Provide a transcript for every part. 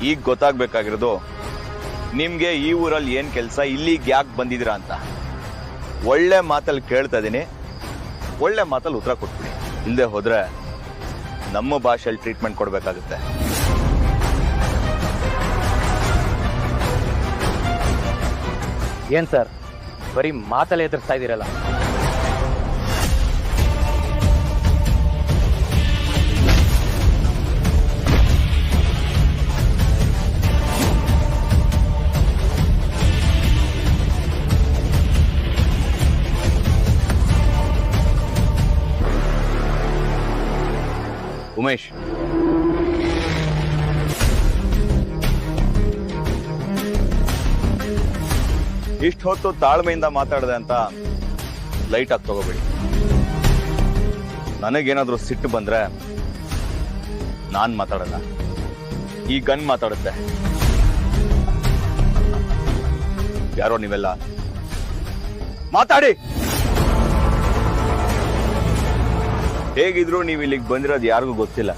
ಈಗ ಗೊತ್ತಾಗ್ಬೇಕಾಗಿರೋದು ನಿಮ್ಗೆ ಈ ಊರಲ್ಲಿ ಏನ್ ಕೆಲಸ, ಇಲ್ಲಿಗೆ ಯಾಕೆ ಬಂದಿದ್ದೀರಾ ಅಂತ. ಒಳ್ಳೆ ಮಾತಲ್ಲಿ ಕೇಳ್ತಾ ಇದೀನಿ, ಒಳ್ಳೆ ಮಾತಲ್ಲಿ ಉತ್ತರ ಕೊಟ್ಬಿಡಿ. ಇಲ್ಲದೆ ಹೋದ್ರೆ ನಮ್ಮ ಭಾಷೆಯಲ್ಲಿ ಟ್ರೀಟ್ಮೆಂಟ್ ಕೊಡ್ಬೇಕಾಗುತ್ತೆ. ಏನ್ ಸರ್ ಬರೀ ಮಾತಲ್ಲೇ ಎದುರಿಸ್ತಾ ಇದ್ದೀರಲ್ಲ? ಉಮೇಶ್, ಇಷ್ಟು ಹೊತ್ತು ತಾಳ್ಮೆಯಿಂದ ಮಾತಾಡದೆ ಅಂತ ಲೈಟ್ ಆಗಿ ತಗೋಬೇಡಿ. ನನಗೇನಾದ್ರೂ ಸಿಟ್ಟು ಬಂದ್ರೆ ನಾನ್ ಮಾತಾಡಲ್ಲ, ಈ ಗನ್ ಮಾತಾಡುತ್ತೆ. ಯಾರೋ ನೀವೆಲ್ಲ ಮಾತಾಡಿ. ಹೇಗಿದ್ರು ನೀವು ಇಲ್ಲಿಗೆ ಬಂದಿರೋದು ಯಾರಿಗೂ ಗೊತ್ತಿಲ್ಲ.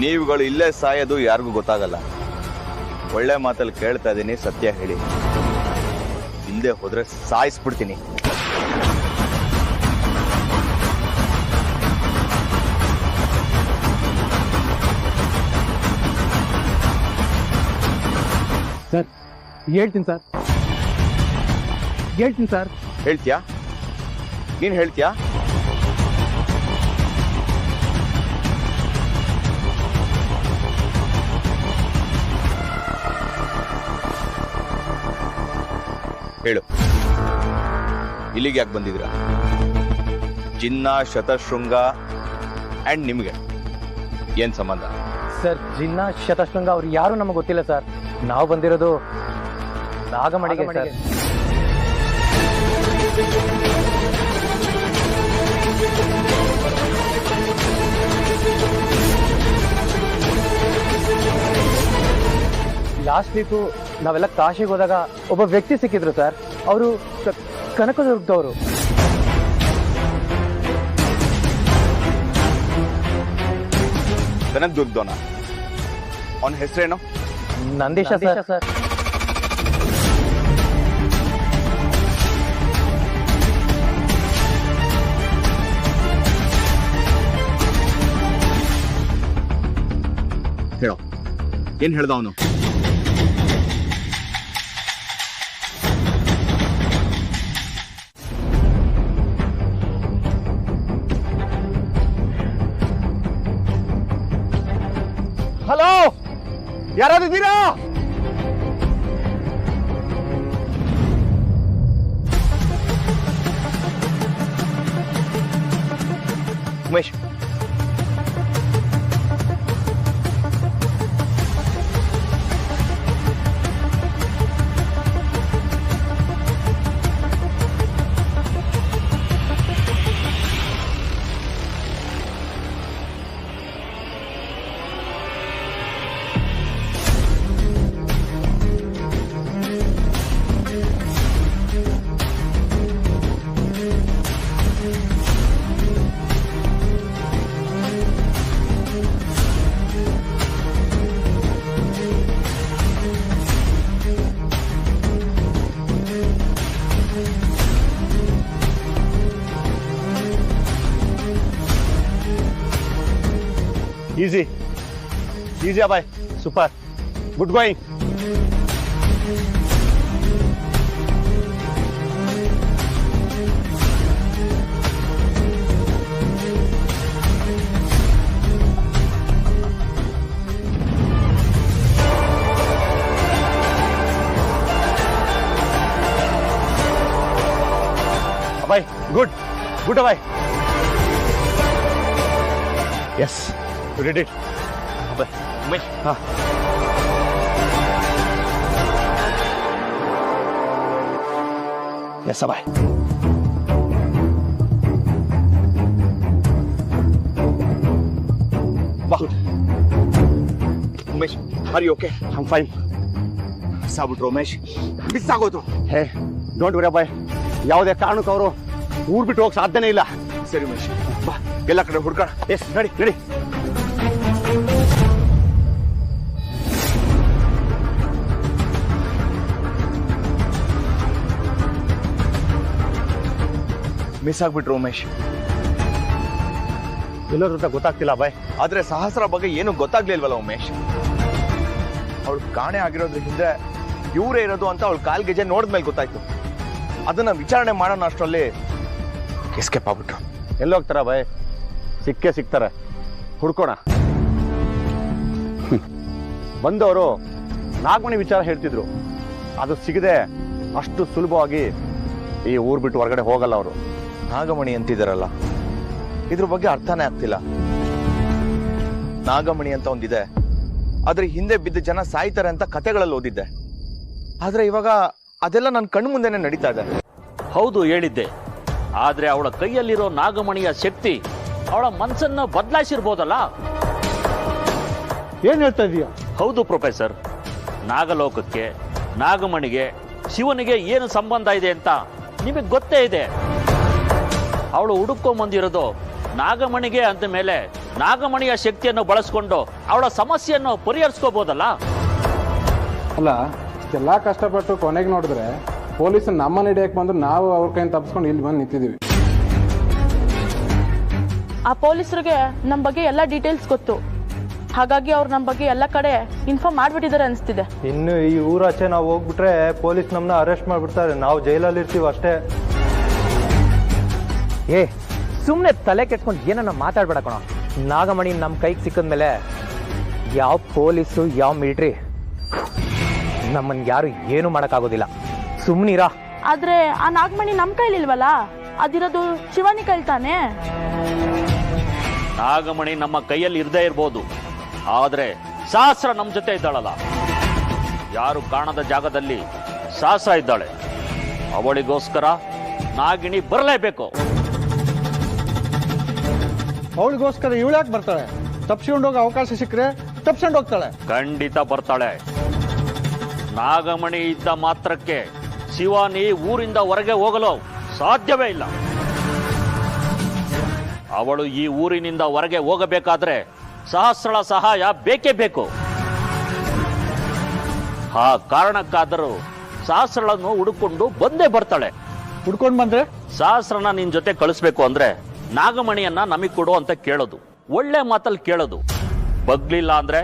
ನೀವುಗಳು ಇಲ್ಲೇ ಸಾಯೋದು ಯಾರಿಗೂ ಗೊತ್ತಾಗಲ್ಲ. ಒಳ್ಳೆ ಮಾತಲ್ಲಿ ಕೇಳ್ತಾ ಇದ್ದೀನಿ, ಸತ್ಯ ಹೇಳಿ. ಹಿಂದೆ ಹೋದ್ರೆ ಸಾಯಿಸ್ಬಿಡ್ತೀನಿ. ಸರ್ ಹೇಳ್ತೀನಿ ಸರ್, ಹೇಳ್ತೀನಿ ಸರ್. ಹೇಳ್ತೀಯಾ? ನೀನ್ ಹೇಳ್ತೀಯಾ? ಹೇಳು, ಇಲ್ಲಿಗೆ ಯಾಕೆ ಬಂದಿದ್ದೀರಾ? ಜಿನ್ನ, ಶತಶೃಂಗ ಅಂಡ್ ನಿಮ್ಗೆ ಏನ್ ಸಂಬಂಧ? ಸರ್ ಜಿನ್ನ, ಶತಶೃಂಗ ಅವ್ರು ಯಾರು ನಮಗೆ ಗೊತ್ತಿಲ್ಲ ಸರ್. ನಾವು ಬಂದಿರೋದು ನಾಗಮಣಿಗೆ ಸರ್. ಲಾಸ್ಟ್ ವೀಕು ನಾವೆಲ್ಲ ಕಾಶಿಗೆ ಹೋದಾಗ ಒಬ್ಬ ವ್ಯಕ್ತಿ ಸಿಕ್ಕಿದ್ರು ಸರ್. ಅವರು ಕನಕದುರ್ಗದವರು. ಕನಕದುರ್ಗದವನ? ಅವನ ಹೆಸರೇನು? ನಂದೀಶ ಸರ್. ಹೇಳೋ, ಏನ್ ಹೇಳ್ದ ಅವನು? ಹಲೋ, ಯಾರಾದಿದ್ದೀರಾ? Umesh, Easy. Easy, Abhay. Super. Good going. Abhay, good. Good, Abhay. Yes. You did it. Umesh. Yes, Abhay. Wow. Umesh, are you okay? I'm fine. ಸಾಬಿಟ್ರು ಉಮೇಶ್, ಮಿಸ್ ಆಗೋದು. Hey, don't worry, Abhay. ಯಾವುದೇ ಕಾರಣಕ್ಕೂ ಅವರು ಊರ್ ಬಿಟ್ಟು ಹೋಗಕ್ಕೆ ಸಾಧ್ಯನೇ ಇಲ್ಲ. ಸರಿ ಉಮೇಶ್, ಬಾ. ಎಲ್ಲ ಕಡೆ ಹುಡ್ಕೋಣ. ಎಸ್ ನಡಿ ನಡಿ. ಮಿಸ್ ಆಗ್ಬಿಟ್ರು ಉಮೇಶ್. ಎಲ್ಲೋದ್ರ ಗೊತ್ತಾಗ್ತಿಲ್ಲ ಅಭಯ್. ಆದ್ರೆ ಸಹಸ್ರ ಬಗ್ಗೆ ಏನು ಗೊತ್ತಾಗ್ಲಿಲ್ವಲ್ಲ ಉಮೇಶ್. ಅವಳು ಕಾಣೆ ಆಗಿರೋದ್ರ ಹಿಂದೆ ಇವರೇ ಇರೋದು ಅಂತ ಅವಳು ಕಾಲ್ ಗೆಜೆ ನೋಡಿದ್ಮೇಲೆ ಗೊತ್ತಾಯ್ತು. ಅದನ್ನ ವಿಚಾರಣೆ ಮಾಡೋಣ ಅಷ್ಟರಲ್ಲಿ ಎಸ್ಕೇಪ್ ಆಗ್ಬಿಟ್ರು. ಎಲ್ಲೋಗ್ತಾರ ಅಭಯ್? ಸಿಕ್ಕೇ ಸಿಗ್ತಾರೆ, ಹುಡ್ಕೋಣ. ಬಂದವರು ನಾಗಮಣಿ ವಿಚಾರ ಹೇಳ್ತಿದ್ರು. ಅದು ಸಿಗದೆ ಅಷ್ಟು ಸುಲಭವಾಗಿ ಈ ಊರ್ ಬಿಟ್ಟು ಹೊರಗಡೆ ಹೋಗಲ್ಲ ಅವರು. ನಾಗಮಣಿ ಅಂತಿದಾರಲ್ಲ, ಇದ್ರ ಬಗ್ಗೆ ಅರ್ಥನೇ ಆಗ್ತಿಲ್ಲ. ನಾಗಮಣಿ ಅಂತ ಒಂದಿದೆ, ಆದ್ರೆ ಹಿಂದೆ ಬಿದ್ದ ಜನ ಸಾಯ್ತಾರೆ ಅಂತ ಕತೆಗಳಲ್ಲಿ ಓದಿದ್ದೆ. ಆದ್ರೆ ಇವಾಗ ಅದೆಲ್ಲ ನನ್ನ ಕಣ್ಣು ಮುಂದೆನೆ ನಡೀತಾ ಇದೆ. ಹೌದು ಹೇಳಿದ್ದೆ, ಆದ್ರೆ ಅವಳ ಕೈಯಲ್ಲಿರೋ ನಾಗಮಣಿಯ ಶಕ್ತಿ ಅವಳ ಮನಸ್ಸನ್ನ ಬದಲಾಯಿಸಿರ್ಬೋದಲ್ಲ. ಏನ್ ಹೇಳ್ತಾ ಇದೀಯ? ಹೌದು ಪ್ರೊಫೆಸರ್, ನಾಗಲೋಕಕ್ಕೆ ನಾಗಮಣಿಗೆ ಶಿವನಿಗೆ ಏನು ಸಂಬಂಧ ಇದೆ ಅಂತ ನಿಮಗೆ ಗೊತ್ತೇ ಇದೆ. ಅವಳು ಹುಡುಕೊಂಬಂದಿರೋದು ನಾಗಮಣಿಗೆ ಅಂದ ಮೇಲೆ ನಾಗಮಣಿಯ ಶಕ್ತಿಯನ್ನು ಬಳಸ್ಕೊಂಡು ಅವಳ ಸಮಸ್ಯೆಯನ್ನು ಪರಿಹರಿಸ್ಕೋಬಹುದಲ್ಲ. ಅಲ್ಲ, ಇಷ್ಟೆಲ್ಲ ಕಷ್ಟಪಟ್ಟು ಕೊನೆಗೆ ನೋಡಿದ್ರೆ ಪೊಲೀಸ್ ನಮ್ಮನ್ನ ಹಿಡಿಯಕ್ಕೆ ಬಂದು ನಾವು ಅವ್ರ ಕೈಯಿಂದ ತಪ್ಪಿಸ್ಕೊಂಡು ಇಲ್ಲಿ ಬಂದು ನಿಂತಿದ್ದೀವಿ. ಆ ಪೊಲೀಸರಿಗೆ ನಮ್ಮ ಬಗ್ಗೆ ಎಲ್ಲ ಡೀಟೇಲ್ಸ್ ಗೊತ್ತು. ಹಾಗಾಗಿ ಅವ್ರು ನಮ್ಮ ಬಗ್ಗೆ ಎಲ್ಲ ಕಡೆ ಇನ್ಫಾರ್ಮ್ ಮಾಡ್ಬಿಟ್ಟಿದ್ದಾರೆ ಅನಿಸ್ತಿದೆ. ಇನ್ನು ಈ ಊರಾಚೆ ನಾವು ಹೋಗ್ಬಿಟ್ರೆ ಪೊಲೀಸ್ ನಮ್ಮನ್ನ ಅರೆಸ್ಟ್ ಮಾಡ್ಬಿಡ್ತಾರೆ. ನಾವು ಜೈಲಲ್ಲಿ ಇರ್ತೀವಿ ಅಷ್ಟೇ. ಏ ಸುಮ್ಮನೆ ತಲೆ ಕೆಟ್ಕೊಂಡು ಏನನ್ನ ಮಾತಾಡ್ಬೇಡ ಕಣ. ನಾಗಮಣಿ ನಮ್ಮ ಕೈಗೆ ಸಿಕ್ಕಿದ್ಮೇಲೆ ಯಾವ ಪೊಲೀಸು ಯಾವ ಮಿಲಿಟ್ರಿ ನಮ್ಮನ್ನ ಯಾರು ಏನು ಮಾಡೋಕ್ಕಾಗೋದಿಲ್ಲ. ಸುಮ್ಮನಿರಾ. ಆದ್ರೆ ಆ ನಾಗಮಣಿ ನಮ್ಮ ಕೈಲಿಲ್ವಲ್ಲ, ಅದಿರೋದು ಶಿವಾನಿ ಕೈಲಿ ತಾನೆ. ನಾಗಮಣಿ ನಮ್ಮ ಕೈಯಲ್ಲಿ ಇರದೇ ಇರ್ಬೋದು, ಆದ್ರೆ ಸಹಸ್ರ ನಮ್ಮ ಜೊತೆ ಇದ್ದಾಳಲ್ಲ. ಯಾರು ಕಾಣದ ಜಾಗದಲ್ಲಿ ಸಹಸ್ರ ಇದ್ದಾಳೆ. ಅವಳಿಗೋಸ್ಕರ ನಾಗಿಣಿ ಬರಲೇಬೇಕು. ಅವಳಿಗೋಸ್ಕರ ಇವಳ್ಯಾಕೆ ಬರ್ತಾಳೆ? ತಪ್ಪಿಸ್ಕೊಂಡು ಹೋಗೋ ಅವಕಾಶ ಸಿಕ್ಕರೆ ತಪ್ಪಿಸ್ಕೊಂಡು ಹೋಗ್ತಾಳೆ. ಖಂಡಿತ ಬರ್ತಾಳೆ. ನಾಗಮಣಿ ಇದ್ದ ಮಾತ್ರಕ್ಕೆ ಶಿವಾನಿ ಊರಿಂದ ಹೊರಗೆ ಹೋಗಲು ಸಾಧ್ಯವೇ ಇಲ್ಲ. ಅವಳು ಈ ಊರಿನಿಂದ ಹೊರಗೆ ಹೋಗಬೇಕಾದ್ರೆ ಸಹಸ್ರಳ ಸಹಾಯ ಬೇಕೇ ಬೇಕು. ಆ ಕಾರಣಕ್ಕಾದರೂ ಸಹಸ್ರಳನ್ನು ಹುಡುಕೊಂಡು ಬಂದೇ ಬರ್ತಾಳೆ. ಹುಡ್ಕೊಂಡು ಬಂದ್ರೆ ಸಹಸ್ರನ ನಿನ್ ಜೊತೆ ಕಳಿಸ್ಬೇಕು ಅಂದ್ರೆ ನಾಗಮಣಿಯನ್ನ ನಮಗ್ ಕೊಡು ಅಂತ ಕೇಳೋದು, ಒಳ್ಳೆ ಮಾತಲ್ಲಿ ಕೇಳೋದು. ಬಗ್ಲಿಲ್ಲ ಅಂದ್ರೆ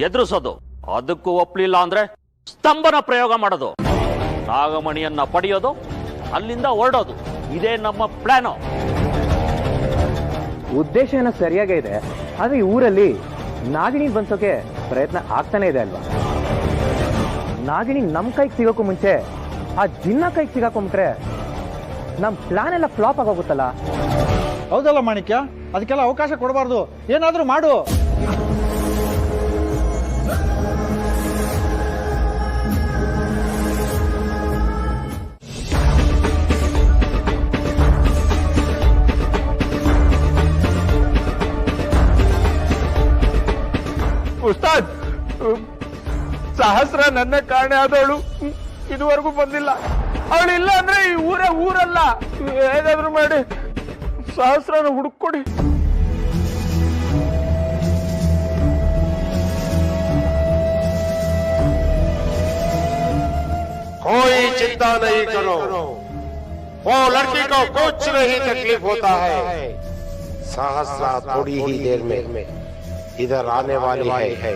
ಎದುರಿಸೋದು, ಅದಕ್ಕೂ ಒಪ್ಲಿಲ್ಲ ಅಂದ್ರೆ ಸ್ತಂಭನ ಪ್ರಯೋಗ ಮಾಡೋದು. ನಾಗಮಣಿಯನ್ನ ಪಡೆಯೋದು, ಅಲ್ಲಿಂದ ಹೊರಡೋದು. ಇದೇ ನಮ್ಮ ಪ್ಲಾನು. ಉದ್ದೇಶ ಏನೋ ಸರಿಯಾಗೇ ಇದೆ, ಆದ್ರೆ ಈ ಊರಲ್ಲಿ ನಾಗಿಣಿ ಬಂದ್ಸೋಕೆ ಪ್ರಯತ್ನ ಆಗ್ತಾನೆ ಇದೆ ಅಲ್ವಾ? ನಾಗಿಣಿ ನಮ್ಮ ಕೈಗೆ ಸಿಗೋಕ್ಕೂ ಮುಂಚೆ ಆ ಜಿನ್ನ ಕೈಗೆ ಸಿಗಾಕೊಂಡ್ಬಿಟ್ರೆ ನಮ್ಮ ಪ್ಲಾನ್ ಎಲ್ಲ ಫ್ಲಾಪ್ ಆಗೋಗುತ್ತಲ್ಲ. ಹೌದಲ್ಲ ಮಾಣಿಕ್ಯ, ಅದಕ್ಕೆಲ್ಲ ಅವಕಾಶ ಕೊಡಬಾರ್ದು. ಏನಾದ್ರೂ ಮಾಡು. ಉಸ್ತಾದ್, ಸಹಸ್ರ ನನ್ನ ಕಾರಣ ಆದವಳು ಇದುವರೆಗೂ ಬಂದಿಲ್ಲ. ಅವಳು ಇಲ್ಲ ಅಂದ್ರೆ ಈ ಊರಲ್ಲ. ಏನಾದ್ರೂ ಮಾಡಿ ಸಹಸ್ರನ ಹುಡುಕೊಡಿ. कोई चिंता नहीं करो, वो लड़की को कुछ नहीं तकलीफ होता है। सहस्रा थोड़ी ही देर में इधर आने वाली है।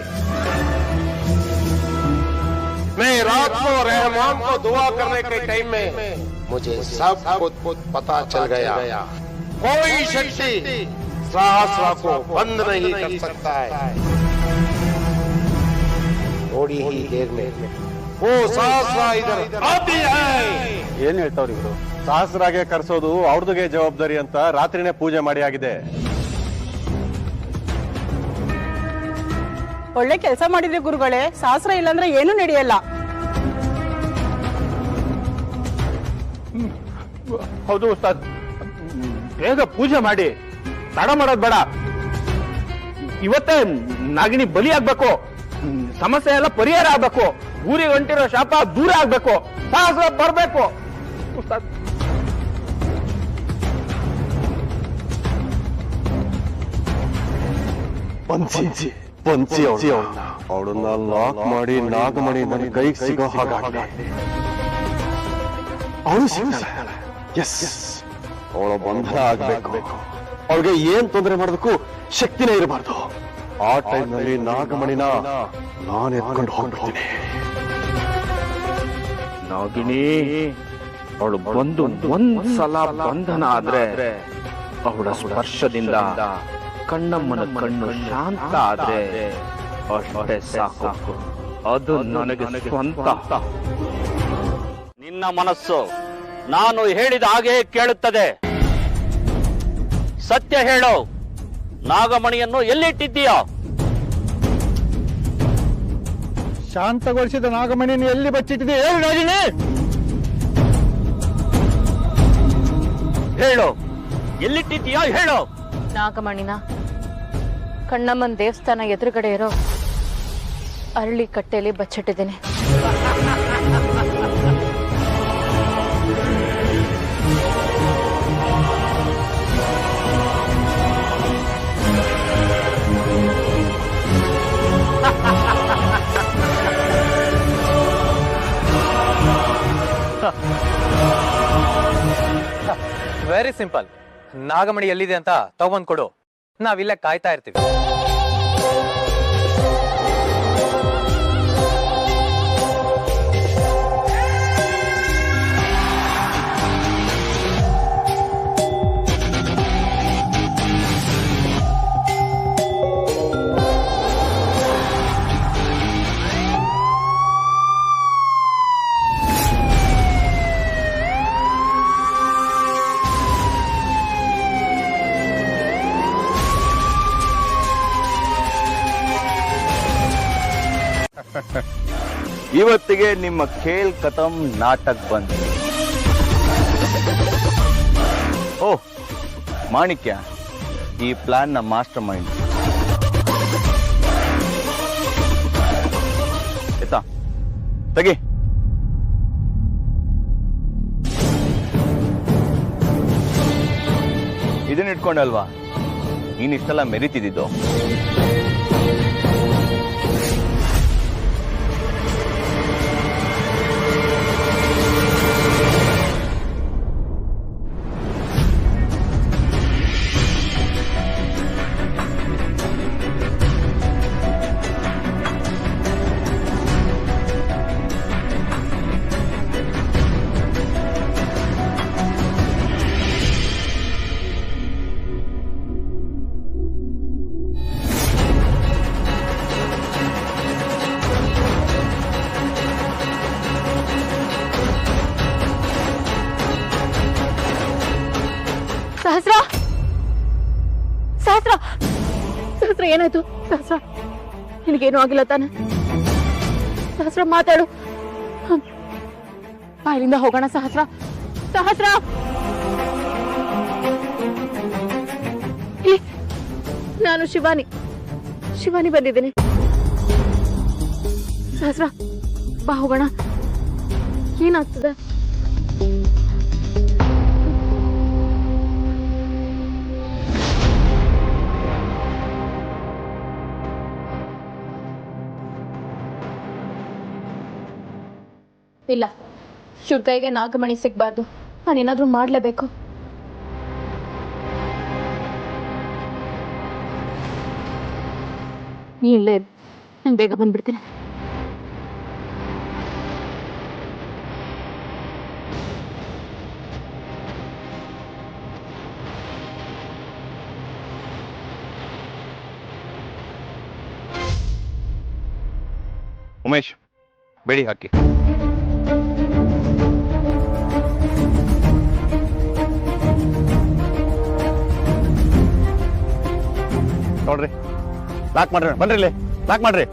मैं रात को रहमान को दुआ करने के टाइम में मुझे सब कुछ पता चल गया। कोई शक्ति सहस्रा को बंद नहीं कर सकता है। थोड़ी ही देर में वो सहस्रा इधर आती है। ಏನ್ ಹೇಳ್ತಾವ್ರಿ ಇವರು? ಸಹಸ್ರಾಗೆ ಕರ್ಸೋದು ಅವ್ರದಿಗೆ ಜವಾಬ್ದಾರಿ ಅಂತ ರಾತ್ರಿನೇ ಪೂಜೆ ಮಾಡಿ ಆಗಿದೆ. ಒಳ್ಳೆ ಕೆಲಸ ಮಾಡಿದ್ರೆ ಗುರುಗಳೇ. ಸಹಸ್ರ ಇಲ್ಲಾಂದ್ರೆ ಏನು ನಡೆಯಲ್ಲ. ಹೌದು ಉಸ್ತಾದ್, ಬೇಗ ಪೂಜೆ ಮಾಡಿ. ತಡ ಮಾಡೋದ್ ಬೇಡ. ಇವತ್ತೇ ನಾಗಿಣಿ ಬಲಿ ಆಗ್ಬೇಕು. ಸಮಸ್ಯೆ ಎಲ್ಲ ಪರಿಹಾರ ಆಗ್ಬೇಕು. ಊರಿಗೆ ಹೊಂಟಿರೋ ಶಾಪ ದೂರ ಆಗ್ಬೇಕು. ಸಹಸ್ರ ಬರ್ಬೇಕು ಉಸ್ತಾದ್. ಬಂಚಿ ಅವಳನ್ನ ಲಾಕ್ ಮಾಡಿ ನಾಗಮಣಿ ನನ್ನ ಕೈಗೆ ಸಿಗೋ ಹಾಗಾಗಿ ಅವಳು ಸಿಗ್ತಾಳೆ. ಎಸ್, ಅವಳ ಬಂಧನ ಆಗ್ಬೇಕು. ಅವಳಿಗೆ ಏನ್ ತೊಂದರೆ ಮಾಡೋದಕ್ಕೂ ಶಕ್ತಿನೇ ಇರಬಾರ್ದು. ಆ ಟೈಮ್ನಲ್ಲಿ ನಾಗಮಣಿನ ನಾನು ಎತ್ಕೊಂಡು ಹೋಗ್ಬಿಡ್ತೀನಿ. ನಾಗಿನಿ ಅವಳು ಬಂದು ಒಂದ್ಸಲ ಬಂಧನ ಆದ್ರೆ ಅವಳ ಸ್ಪರ್ಶದಿಂದ ಕಣ್ಣಮ್ಮನ ಕಣ್ಣು ಶಾಂತ ಆದ್ರೆ ಅಷ್ಟೇ ಸಾಕು. ಅದು ನನಗೆ ಸ್ವಂತ. ನಿನ್ನ ಮನಸ್ಸು ನಾನು ಹೇಳಿದ ಹಾಗೆ ಕೇಳುತ್ತದೆ. ಸತ್ಯ ಹೇಳು, ನಾಗಮಣಿಯನ್ನು ಎಲ್ಲಿಟ್ಟಿದ್ದೀಯೋ? ಶಾಂತಗೊಳಿಸಿದ ನಾಗಮಣಿಯನ್ನು ಎಲ್ಲಿ ಬಚ್ಚಿಟ್ಟಿದೆ ಹೇಳು ನಾಗಿನಿ. ಹೇಳು, ಎಲ್ಲಿಟ್ಟಿದ್ದೀಯೋ ಹೇಳು. ನಾಗಮಣಿನ ಕಣ್ಣಮ್ಮನ ದೇವಸ್ಥಾನ ಎದುರುಗಡೆ ಇರೋ ಅರಳಿ ಕಟ್ಟೆಯಲ್ಲಿ ಬಚ್ಚಿಟ್ಟಿದ್ದೀನಿ. Very simple. ನಾಗಮಣಿ ಎಲ್ಲಿದೆ ಅಂತ ತಗೊಂಡ್ ಕೊಡು, ನಾವಿಲ್ಲೇ ಕಾಯ್ತಾ ಇರ್ತೀವಿ. ಇವತ್ತಿಗೆ ನಿಮ್ಮ ಖೇಲ್ ಖತಮ್, ನಾಟಕ್ ಬಂದ್. ಓ ಮಾಣಿಕ್ಯ, ಈ ಪ್ಲಾನ್ ನ ಮಾಸ್ಟರ್ ಮೈಂಡ್. ಆಯ್ತಾ, ತೆಗಿ. ಇದನ್ನ ಇಟ್ಕೊಂಡಲ್ವಾ ನೀನ್ ಇಷ್ಟೆಲ್ಲ ಮೆರಿತಿದ್ದು? ಸಹಸ್ರ, ಸಹಸ್ರ, ಸಹಸ್ರ, ಏನಾಯ್ತು? ಸಹಸ್ರ, ನಿನಗೇನು ಆಗಿಲ್ಲ ತಾನೆ? ಸಹಸ್ರ ಮಾತಾಡು, ಬಾಯಿಲಿಂದ ಹೋಗೋಣ. ಸಹಸ್ರ, ಸಹಸ್ರ, ನಾನು ಶಿವಾನಿ ಬಂದಿದ್ದೀನಿ. ಸಹಸ್ರ, ಬಾ ಹೋಗೋಣ. ಏನಾಗ್ತದೆ? ಇಲ್ಲ, ಶುದ್ಧಗೆ ನಾಗಮಣಿ ಸಿಗ್ಬಾರ್ದು. ನಾನೇನಾದ್ರೂ ಮಾಡ್ಲೇಬೇಕು. ನೀ ಇಲ್ಲೇ ನಾನು ಬೇಗ ಬಂದ್ಬಿಡ್ತೀನಿ. ಉಮೇಶ್, ಬೇಡಿ ಹಾಕಿ. ನೋಡ್ರಿ, ಲಾಕ್ ಮಾಡ್ರಿ. ಬನ್ರಿ ಇಲ್ಲಿ, ಲಾಕ್ ಮಾಡ್ರಿ.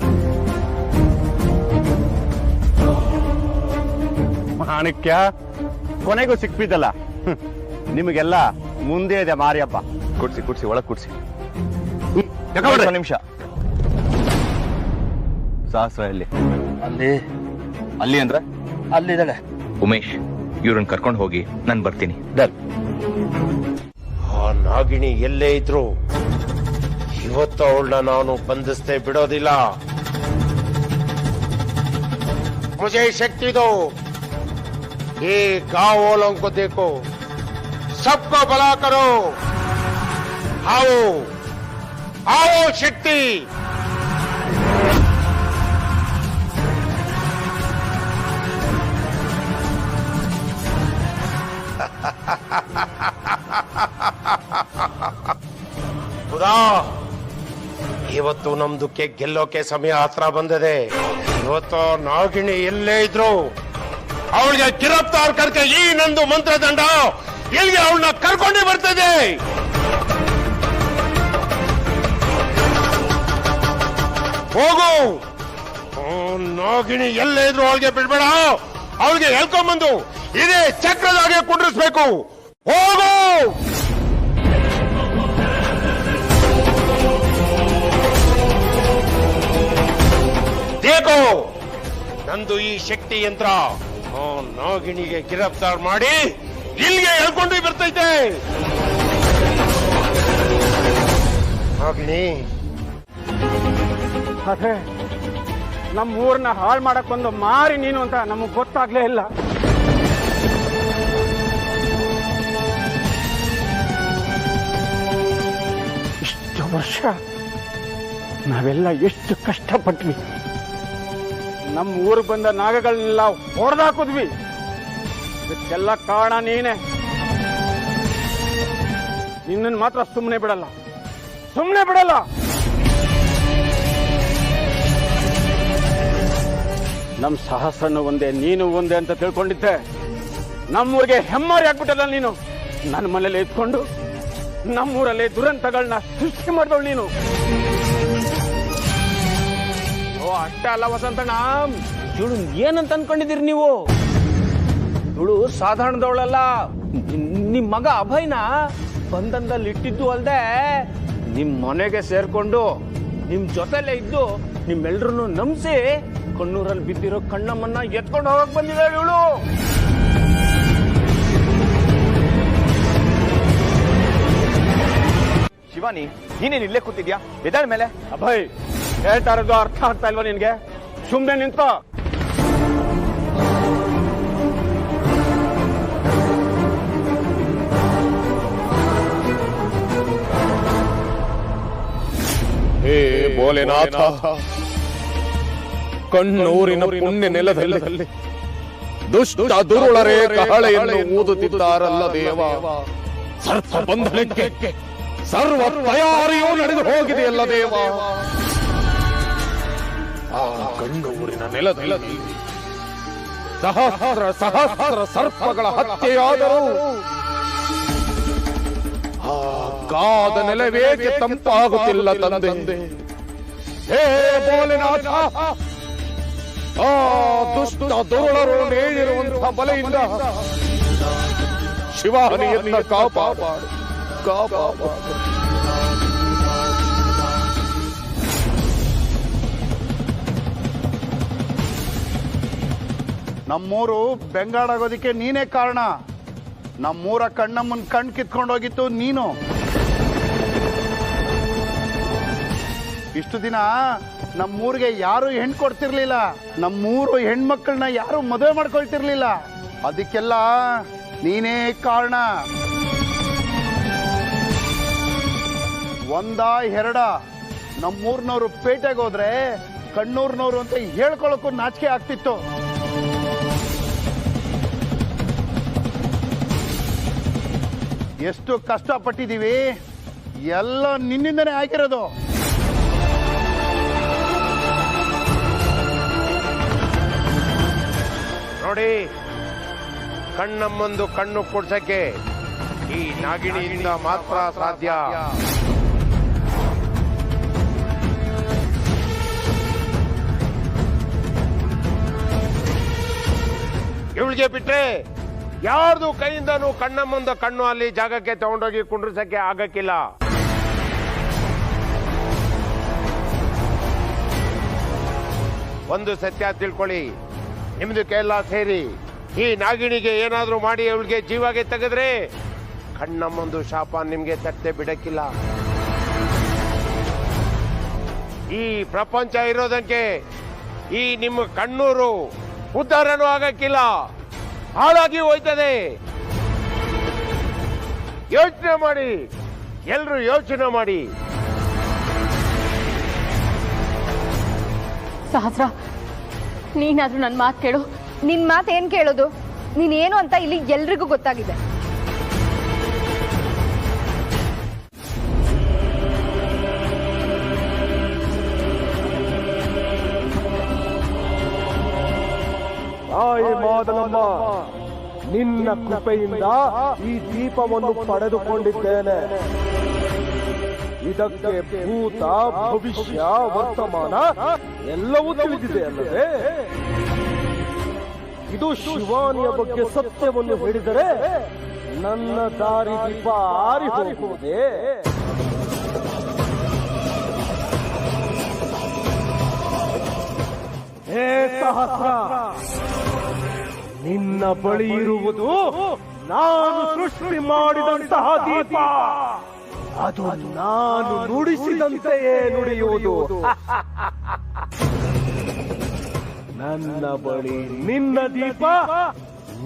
ಮಾಣಿಕ್ಯ, ಕೊನೆಗೂ ಸಿಕ್ಬಿದ್ದಲ್ಲ. ನಿಮಗೆಲ್ಲ ಮುಂದೆ ಇದೆ ಮಾರಿ ಹಬ್ಬ. ಕುಡ್ಸಿ ಒಳಗ್ ಕುಡ್ಸಿ. ನಿಮಿಷ. ಸಹಸ್ರ ಎಲ್ಲಿ? ಅಲ್ಲಿ ಅಂದ್ರೆ ಅಲ್ಲಿದ್ದಾಳೆ. ಉಮೇಶ್, ಇವ್ರನ್ನ ಕರ್ಕೊಂಡು ಹೋಗಿ ನಾನು ಬರ್ತೀನಿ. ಆ ನಾಗಿಣಿ ಎಲ್ಲೇ ಇದ್ರು ಇವತ್ತು ಅವಳನ್ನ ನಾನು ಬಂಧಿಸದೆ ಬಿಡೋದಿಲ್ಲ. मुझे शक्ति दो, ये गांव वालों को देखो, सबको भला करो. आओ आओ शक्ति. ಖುದಾ, ಇವತ್ತು ನಮ್ದಕ್ಕೆ ಗೆಲ್ಲೋಕೆ ಸಮಯ ಹತ್ರ ಬಂದಿದೆ. ಇವತ್ತು ನಾಗಿಣಿ ಎಲ್ಲೇ ಇದ್ರು ಅವಳಿಗೆ ಗಿರಫ್ತಾರ್ ಕರ್ಕೆ ಈ ನಂದು ಮಂತ್ರದಂಡ ಇಲ್ಲಿಗೆ ಅವಳನ್ನ ಕರ್ಕೊಂಡೇ ಬರ್ತದೆ. ಹೋಗು, ನಾಗಿಣಿ ಎಲ್ಲೇ ಇದ್ರು ಅವಳಿಗೆ ಬಿಡ್ಬೇಡ. ಅವಳಿಗೆ ಹೇಳ್ಕೊಂಡ್ಬಂದು ಇದೇ ಚಕ್ರದಾಗೆ ಕುಂಡ್ರಿಸ್ಬೇಕು. ಹೋಗು. ದೇಖೋ, ನಂದು ಈ ಶಕ್ತಿ ಯಂತ್ರ ನಾಗಿಣಿಗೆ ಗಿರಫ್ತಾರ್ ಮಾಡಿ ಇಲ್ಲಿಗೆ ಹೇಳ್ಕೊಂಡು ಬರ್ತೈತೆ. ನಾಗಿಣಿ, ಅದೇ ನಮ್ಮ ಊರನ್ನ ಹಾಳು ಮಾಡಕ್ ಬಂದು ಮಾರಿ ನೀನು ಅಂತ ನಮಗ್ ಗೊತ್ತಾಗ್ಲೇ ಇಲ್ಲ. ಇಷ್ಟು ವರ್ಷ ನಾವೆಲ್ಲ ಎಷ್ಟು ಕಷ್ಟಪಟ್ವಿ. ನಮ್ಮ ಊರಿಗೆ ಬಂದ ನಾಗಗಳನ್ನೆಲ್ಲ ಹೊಡೆದಾಕಿದ್ವಿ. ಇದಕ್ಕೆಲ್ಲ ಕಾರಣ ನೀನೆ. ನಿನ್ನನ್ನು ಮಾತ್ರ ಸುಮ್ಮನೆ ಬಿಡಲ್ಲ, ಸುಮ್ಮನೆ ಬಿಡಲ್ಲ. ನಮ್ಮ ಸಹಸ್ರನು ಒಂದೇ, ನೀನು ಒಂದೇ ಅಂತ ತಿಳ್ಕೊಂಡಿದ್ದೆ. ನಮ್ಮೂರಿಗೆ ಹೆಮ್ಮಾರಿ ಆಗ್ಬಿಟ್ಟಲ್ಲ ನೀನು. ನನ್ನ ಮನೇಲಿ ಎತ್ಕೊಂಡು ನಮ್ಮೂರಲ್ಲಿ ದುರಂತಗಳನ್ನ ಸೃಷ್ಟಿ ಮಾಡಿದವಳು ನೀನು. ಅಷ್ಟೇ ಅಲ್ಲ ವಸಂತಣ್ಣ, ಇವಳು ಏನಂತ ಅನ್ಕೊಂಡಿದ್ದೀರಿ ನೀವು? ಇವಳು ಸಾಧಾರಣದವಳಲ್ಲ. ನಿಮ್ ಮಗ ಅಭಯ್ನ ಬಂಧನದಲ್ಲಿ ಇಟ್ಟಿದ್ದು ಅಲ್ದೆ ನಿಮ್ ಮನೆಗೆ ಸೇರ್ಕೊಂಡು ನಿಮ್ ಜೊತೆಲೆ ಇದ್ದು ನಿಮ್ಮೆಲ್ರನ್ನು ನಂಬಿಸಿ ಕಣ್ಣೂರಲ್ಲಿ ಬಿದ್ದಿರೋ ಕಣ್ಣಮ್ಮನ್ನ ಎತ್ಕೊಂಡು ಹೋಗಕ್ ಬಂದಿದ್ದಾಳೆ ಇವಳು. ಶಿವಾನಿ, ನೀನೇನು ಇಲ್ಲೇ ಕೂತಿದ್ಯಾ? ಎದ್ದಾಳ ಮೇಲೆ. ಅಭಯ್, ಹೇಳ್ತಾ ಇರೋದು ಅರ್ಥ ಆಗ್ತಾ ಇಲ್ವಾ ನಿನ್ಗೆ? ಸುಮ್ನೆ ನಿಂತ್ಕೋ. ಹೇ ಭೋಲೆನಾಥ, ಕಣ್ಣೂರಿನ ಪುಣ್ಯ ನೆಲದಲ್ಲಿ ದುಷ್ಟ ದುರುಳರೇ ಕಹಳೆಯನ್ನು ಊದುತ್ತಿದ್ದಾರಲ್ಲ ದೇವ. ಸರ್ಪ ಬಂಧನಕ್ಕೆ ಸರ್ವ ತಯಾರಿಯೂ ನಡೆದು ಹೋಗಿದೆಯಲ್ಲ ದೇವ. ಆ ಕಣ್ಣೂರಿನ ನೆಲದಲ್ಲಿ ಸಹಸ್ರ ಸಹಸ್ರ ಸರ್ಪಗಳ ಹತ್ಯೆಯಾದರೂ ಆ ಗಾದ ನೆಲವೇಕೆ ತಂಪಾಗುತ್ತಿಲ್ಲ ತಂದೆ? ಹೇ ಭೋಲೆನಾಥ, ಆ ದುಷ್ಟ ದುರುಳರು ನೇರಿರುವಂತಹ ಬಲೆಯಿಂದ ಶಿವಾನಿಯನ್ನ ಕಾಪಾಡು, ಕಾಪಾಡು. ನಮ್ಮೂರು ಬೆಂಗಾಡಾಗೋದಿಕ್ಕೆ ನೀನೇ ಕಾರಣ. ನಮ್ಮೂರ ಕಣ್ಣಮ್ಮನ್ ಕಣ್ ಕಿತ್ಕೊಂಡೋಗಿತ್ತು ನೀನು. ಇಷ್ಟು ದಿನ ನಮ್ಮೂರಿಗೆ ಯಾರು ಹೆಣ್ಣು ಕೊಡ್ತಿರ್ಲಿಲ್ಲ. ನಮ್ಮೂರು ಹೆಣ್ಮಕ್ಳನ್ನ ಯಾರು ಮದುವೆ ಮಾಡ್ಕೊಳ್ತಿರ್ಲಿಲ್ಲ. ಅದಕ್ಕೆಲ್ಲ ನೀನೇ ಕಾರಣ. ಒಂದ ಎರಡ ನಮ್ಮೂರ್ನವ್ರು ಪೇಟೆಗೆ ಹೋದ್ರೆ ಕಣ್ಣೂರ್ನವ್ರು ಅಂತ ಹೇಳ್ಕೊಳಕ್ಕೂ ನಾಚಿಕೆ ಆಗ್ತಿತ್ತು. ಎಷ್ಟು ಕಷ್ಟಪಟ್ಟಿದ್ದೀವಿ, ಎಲ್ಲ ನಿನ್ನಿಂದನೇ ಆಗಿರೋದು. ನೋಡಿ, ಕಣ್ಣಮ್ಮಂದು ಕಣ್ಣು ಕೊಡ್ಸಕ್ಕೆ ಈ ನಾಗಿಣಿಯಿಂದ ಮಾತ್ರ ಸಾಧ್ಯ. ಇವಳಿಗೆ ಬಿಟ್ರೆ ಯಾರ್ದು ಕೈಯಿಂದನೂ ಕಣ್ಣಮ್ಮಂದು ಕಣ್ಣು ಅಲ್ಲಿ ಜಾಗಕ್ಕೆ ತಗೊಂಡೋಗಿ ಕುಂಡ್ರಿಸಕ್ಕೆ ಆಗಕ್ಕಿಲ್ಲ. ಒಂದು ಸತ್ಯ ತಿಳ್ಕೊಳ್ಳಿ, ನಿಮ್ದಕ್ಕೆಲ್ಲ ಸೇರಿ ಈ ನಾಗಿಣಿಗೆ ಏನಾದ್ರೂ ಮಾಡಿ ಅವಳಿಗೆ ಜೀವಾಗೆ ತೆಗೆದ್ರೆ ಕಣ್ಣಮ್ಮಂದು ಶಾಪ ನಿಮ್ಗೆ ತಟ್ಟೆ ಬಿಡಕ್ಕಿಲ್ಲ. ಈ ಪ್ರಪಂಚ ಇರೋದಕ್ಕೆ ಈ ನಿಮ್ಮ ಕಣ್ಣೂರು ಉದ್ಧಾರನೂ ಆಗಕ್ಕಿಲ್ಲ, ಹಾಳಾಗಿ ಹೋಯ್ತದೆ. ಯೋಚನೆ ಮಾಡಿ, ಎಲ್ರು ಯೋಚನೆ ಮಾಡಿ. ಸಹಸ್ರ, ನೀನಾದ್ರೂ ನನ್ನ ಮಾತು ಕೇಳು. ನಿನ್ ಮಾತು ಏನ್ ಕೇಳೋದು? ನೀನೇನು ಅಂತ ಇಲ್ಲಿ ಎಲ್ರಿಗೂ ಗೊತ್ತಾಗಿದೆ. ತಾಯಿ ಮಾದಲಮ್ಮ, ನಿನ್ನ ಕೃಪೆಯಿಂದ ಈ ದೀಪವನ್ನು ಪಡೆದುಕೊಂಡಿದ್ದೇನೆ. ಇದಕ್ಕೆ ಭೂತ, ಭವಿಷ್ಯ, ವರ್ತಮಾನ ಎಲ್ಲವೂ ತಿಳಿದಿದೆ ಅಲ್ಲವೇ? ಇದು ಶಿವಾನಿಯ ಬಗ್ಗೆ ಸತ್ಯವನ್ನು ಹೇಳಿದರೆ ನನ್ನ ದಾರಿ ದೀಪ ಆರಿ ಹೋಗುವುದೇ? ಹೇ ಸಹಸ್ರ, ನಿನ್ನ ಬಳಿ ಇರುವುದು ನಾನು ಸೃಷ್ಟಿ ಮಾಡಿದಂತಹ ದೀಪ. ಅದು ನಾನು ನುಡಿಸಿದಂತೆಯೇ ನುಡಿಯುವುದು. ನನ್ನ ಬಳಿ ನಿನ್ನ ದೀಪ,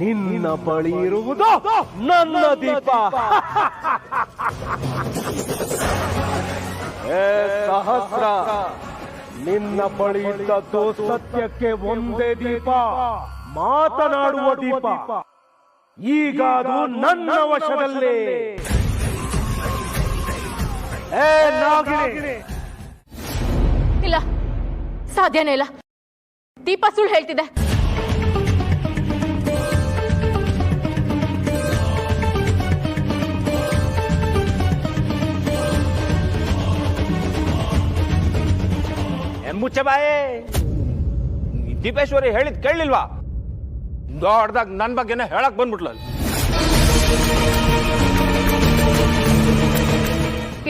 ನಿನ್ನ ಬಳಿ ಇರುವುದು ನನ್ನ ದೀಪ. ಹೇ ಸಹಸ್ರ, ನಿನ್ನ ಬಳಿ ಇದ್ದದ್ದು ಸತ್ಯಕ್ಕೆ ಒಂದೇ ದೀಪ, ಮಾತನಾಡುವ ದೀಪ. ಈಗ ಅದು ನನ್ನ ವಶದಲ್ಲೇ. ಇಲ್ಲ, ಸಾಧ್ಯನೇ ಇಲ್ಲ. ದೀಪ ಸುಳ್ಳು ಹೇಳ್ತಿದೆ. ಮುಚ್ಚೆ ಬಾಯೇ, ದೀಪೇಶ್ವರಿ ಹೇಳಿದ್ ಕೇಳಲಿಲ್ವಾ? ದೊಡ್ಡದಾಗ ನನ್ ಬಗ್ಗೆನೇ ಹೇಳಕ್ ಬಂದ್ಬಿಟ್ಲ.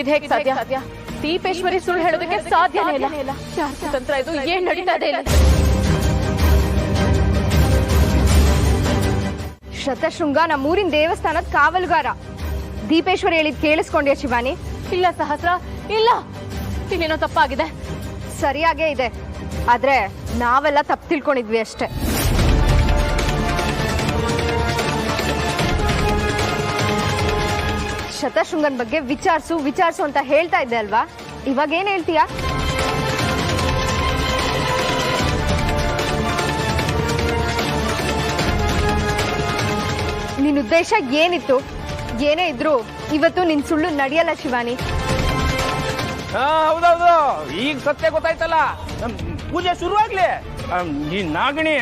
ಇದು ಹೇಗೆ ಸಾಧ್ಯ? ದೀಪೇಶ್ವರಿ ಸುಳ್ಳು ಹೇಳೋದಕ್ಕೆ ಸಾಧ್ಯನೇ ಇಲ್ಲ. ತಂತ್ರ ಇದು ಏನ್ ನಡೀತಾ ಇದೆ? ಶತಶೃಂಗ ನಮ್ಮೂರಿನ ದೇವಸ್ಥಾನದ ಕಾವಲುಗಾರ. ದೀಪೇಶ್ವರಿ ಹೇಳಿದ್ ಕೇಳಿಸ್ಕೊಂಡ್ಯಾ ಶಿವಾನಿ? ಇಲ್ಲ ಸಹಸ್ರ, ಇಲ್ಲ. ಇನ್ನೇನೋ ತಪ್ಪಾಗಿದೆ. ಸರಿಯಾಗೇ ಇದೆ, ಆದ್ರೆ ನಾವೆಲ್ಲ ತಪ್ಪು ತಿಳ್ಕೊಂಡಿದ್ವಿ ಅಷ್ಟೇ. ಶತಶೃಂಗನ್ ಬಗ್ಗೆ ವಿಚಾರಿಸು ಅಂತ ಹೇಳ್ತಾ ಇದ್ದೆ ಅಲ್ವಾ? ಇವಾಗ ಏನ್ ಹೇಳ್ತೀಯಾ? ನಿನ್ ಉದ್ದೇಶ ಏನಿತ್ತು? ಏನೇ ಇದ್ರು ಇವತ್ತು ನಿನ್ ಸುಳ್ಳು ನಡೆಯಲ್ಲ ಶಿವಾನಿ. ಹೌದೌದು, ಈಗ ಸತ್ಯ ಗೊತ್ತಾಯ್ತಲ್ಲ. ಪೂಜೆ ಶುರುವಾಗ್ಲಿ. ಈ ನಾಗಿಣಿ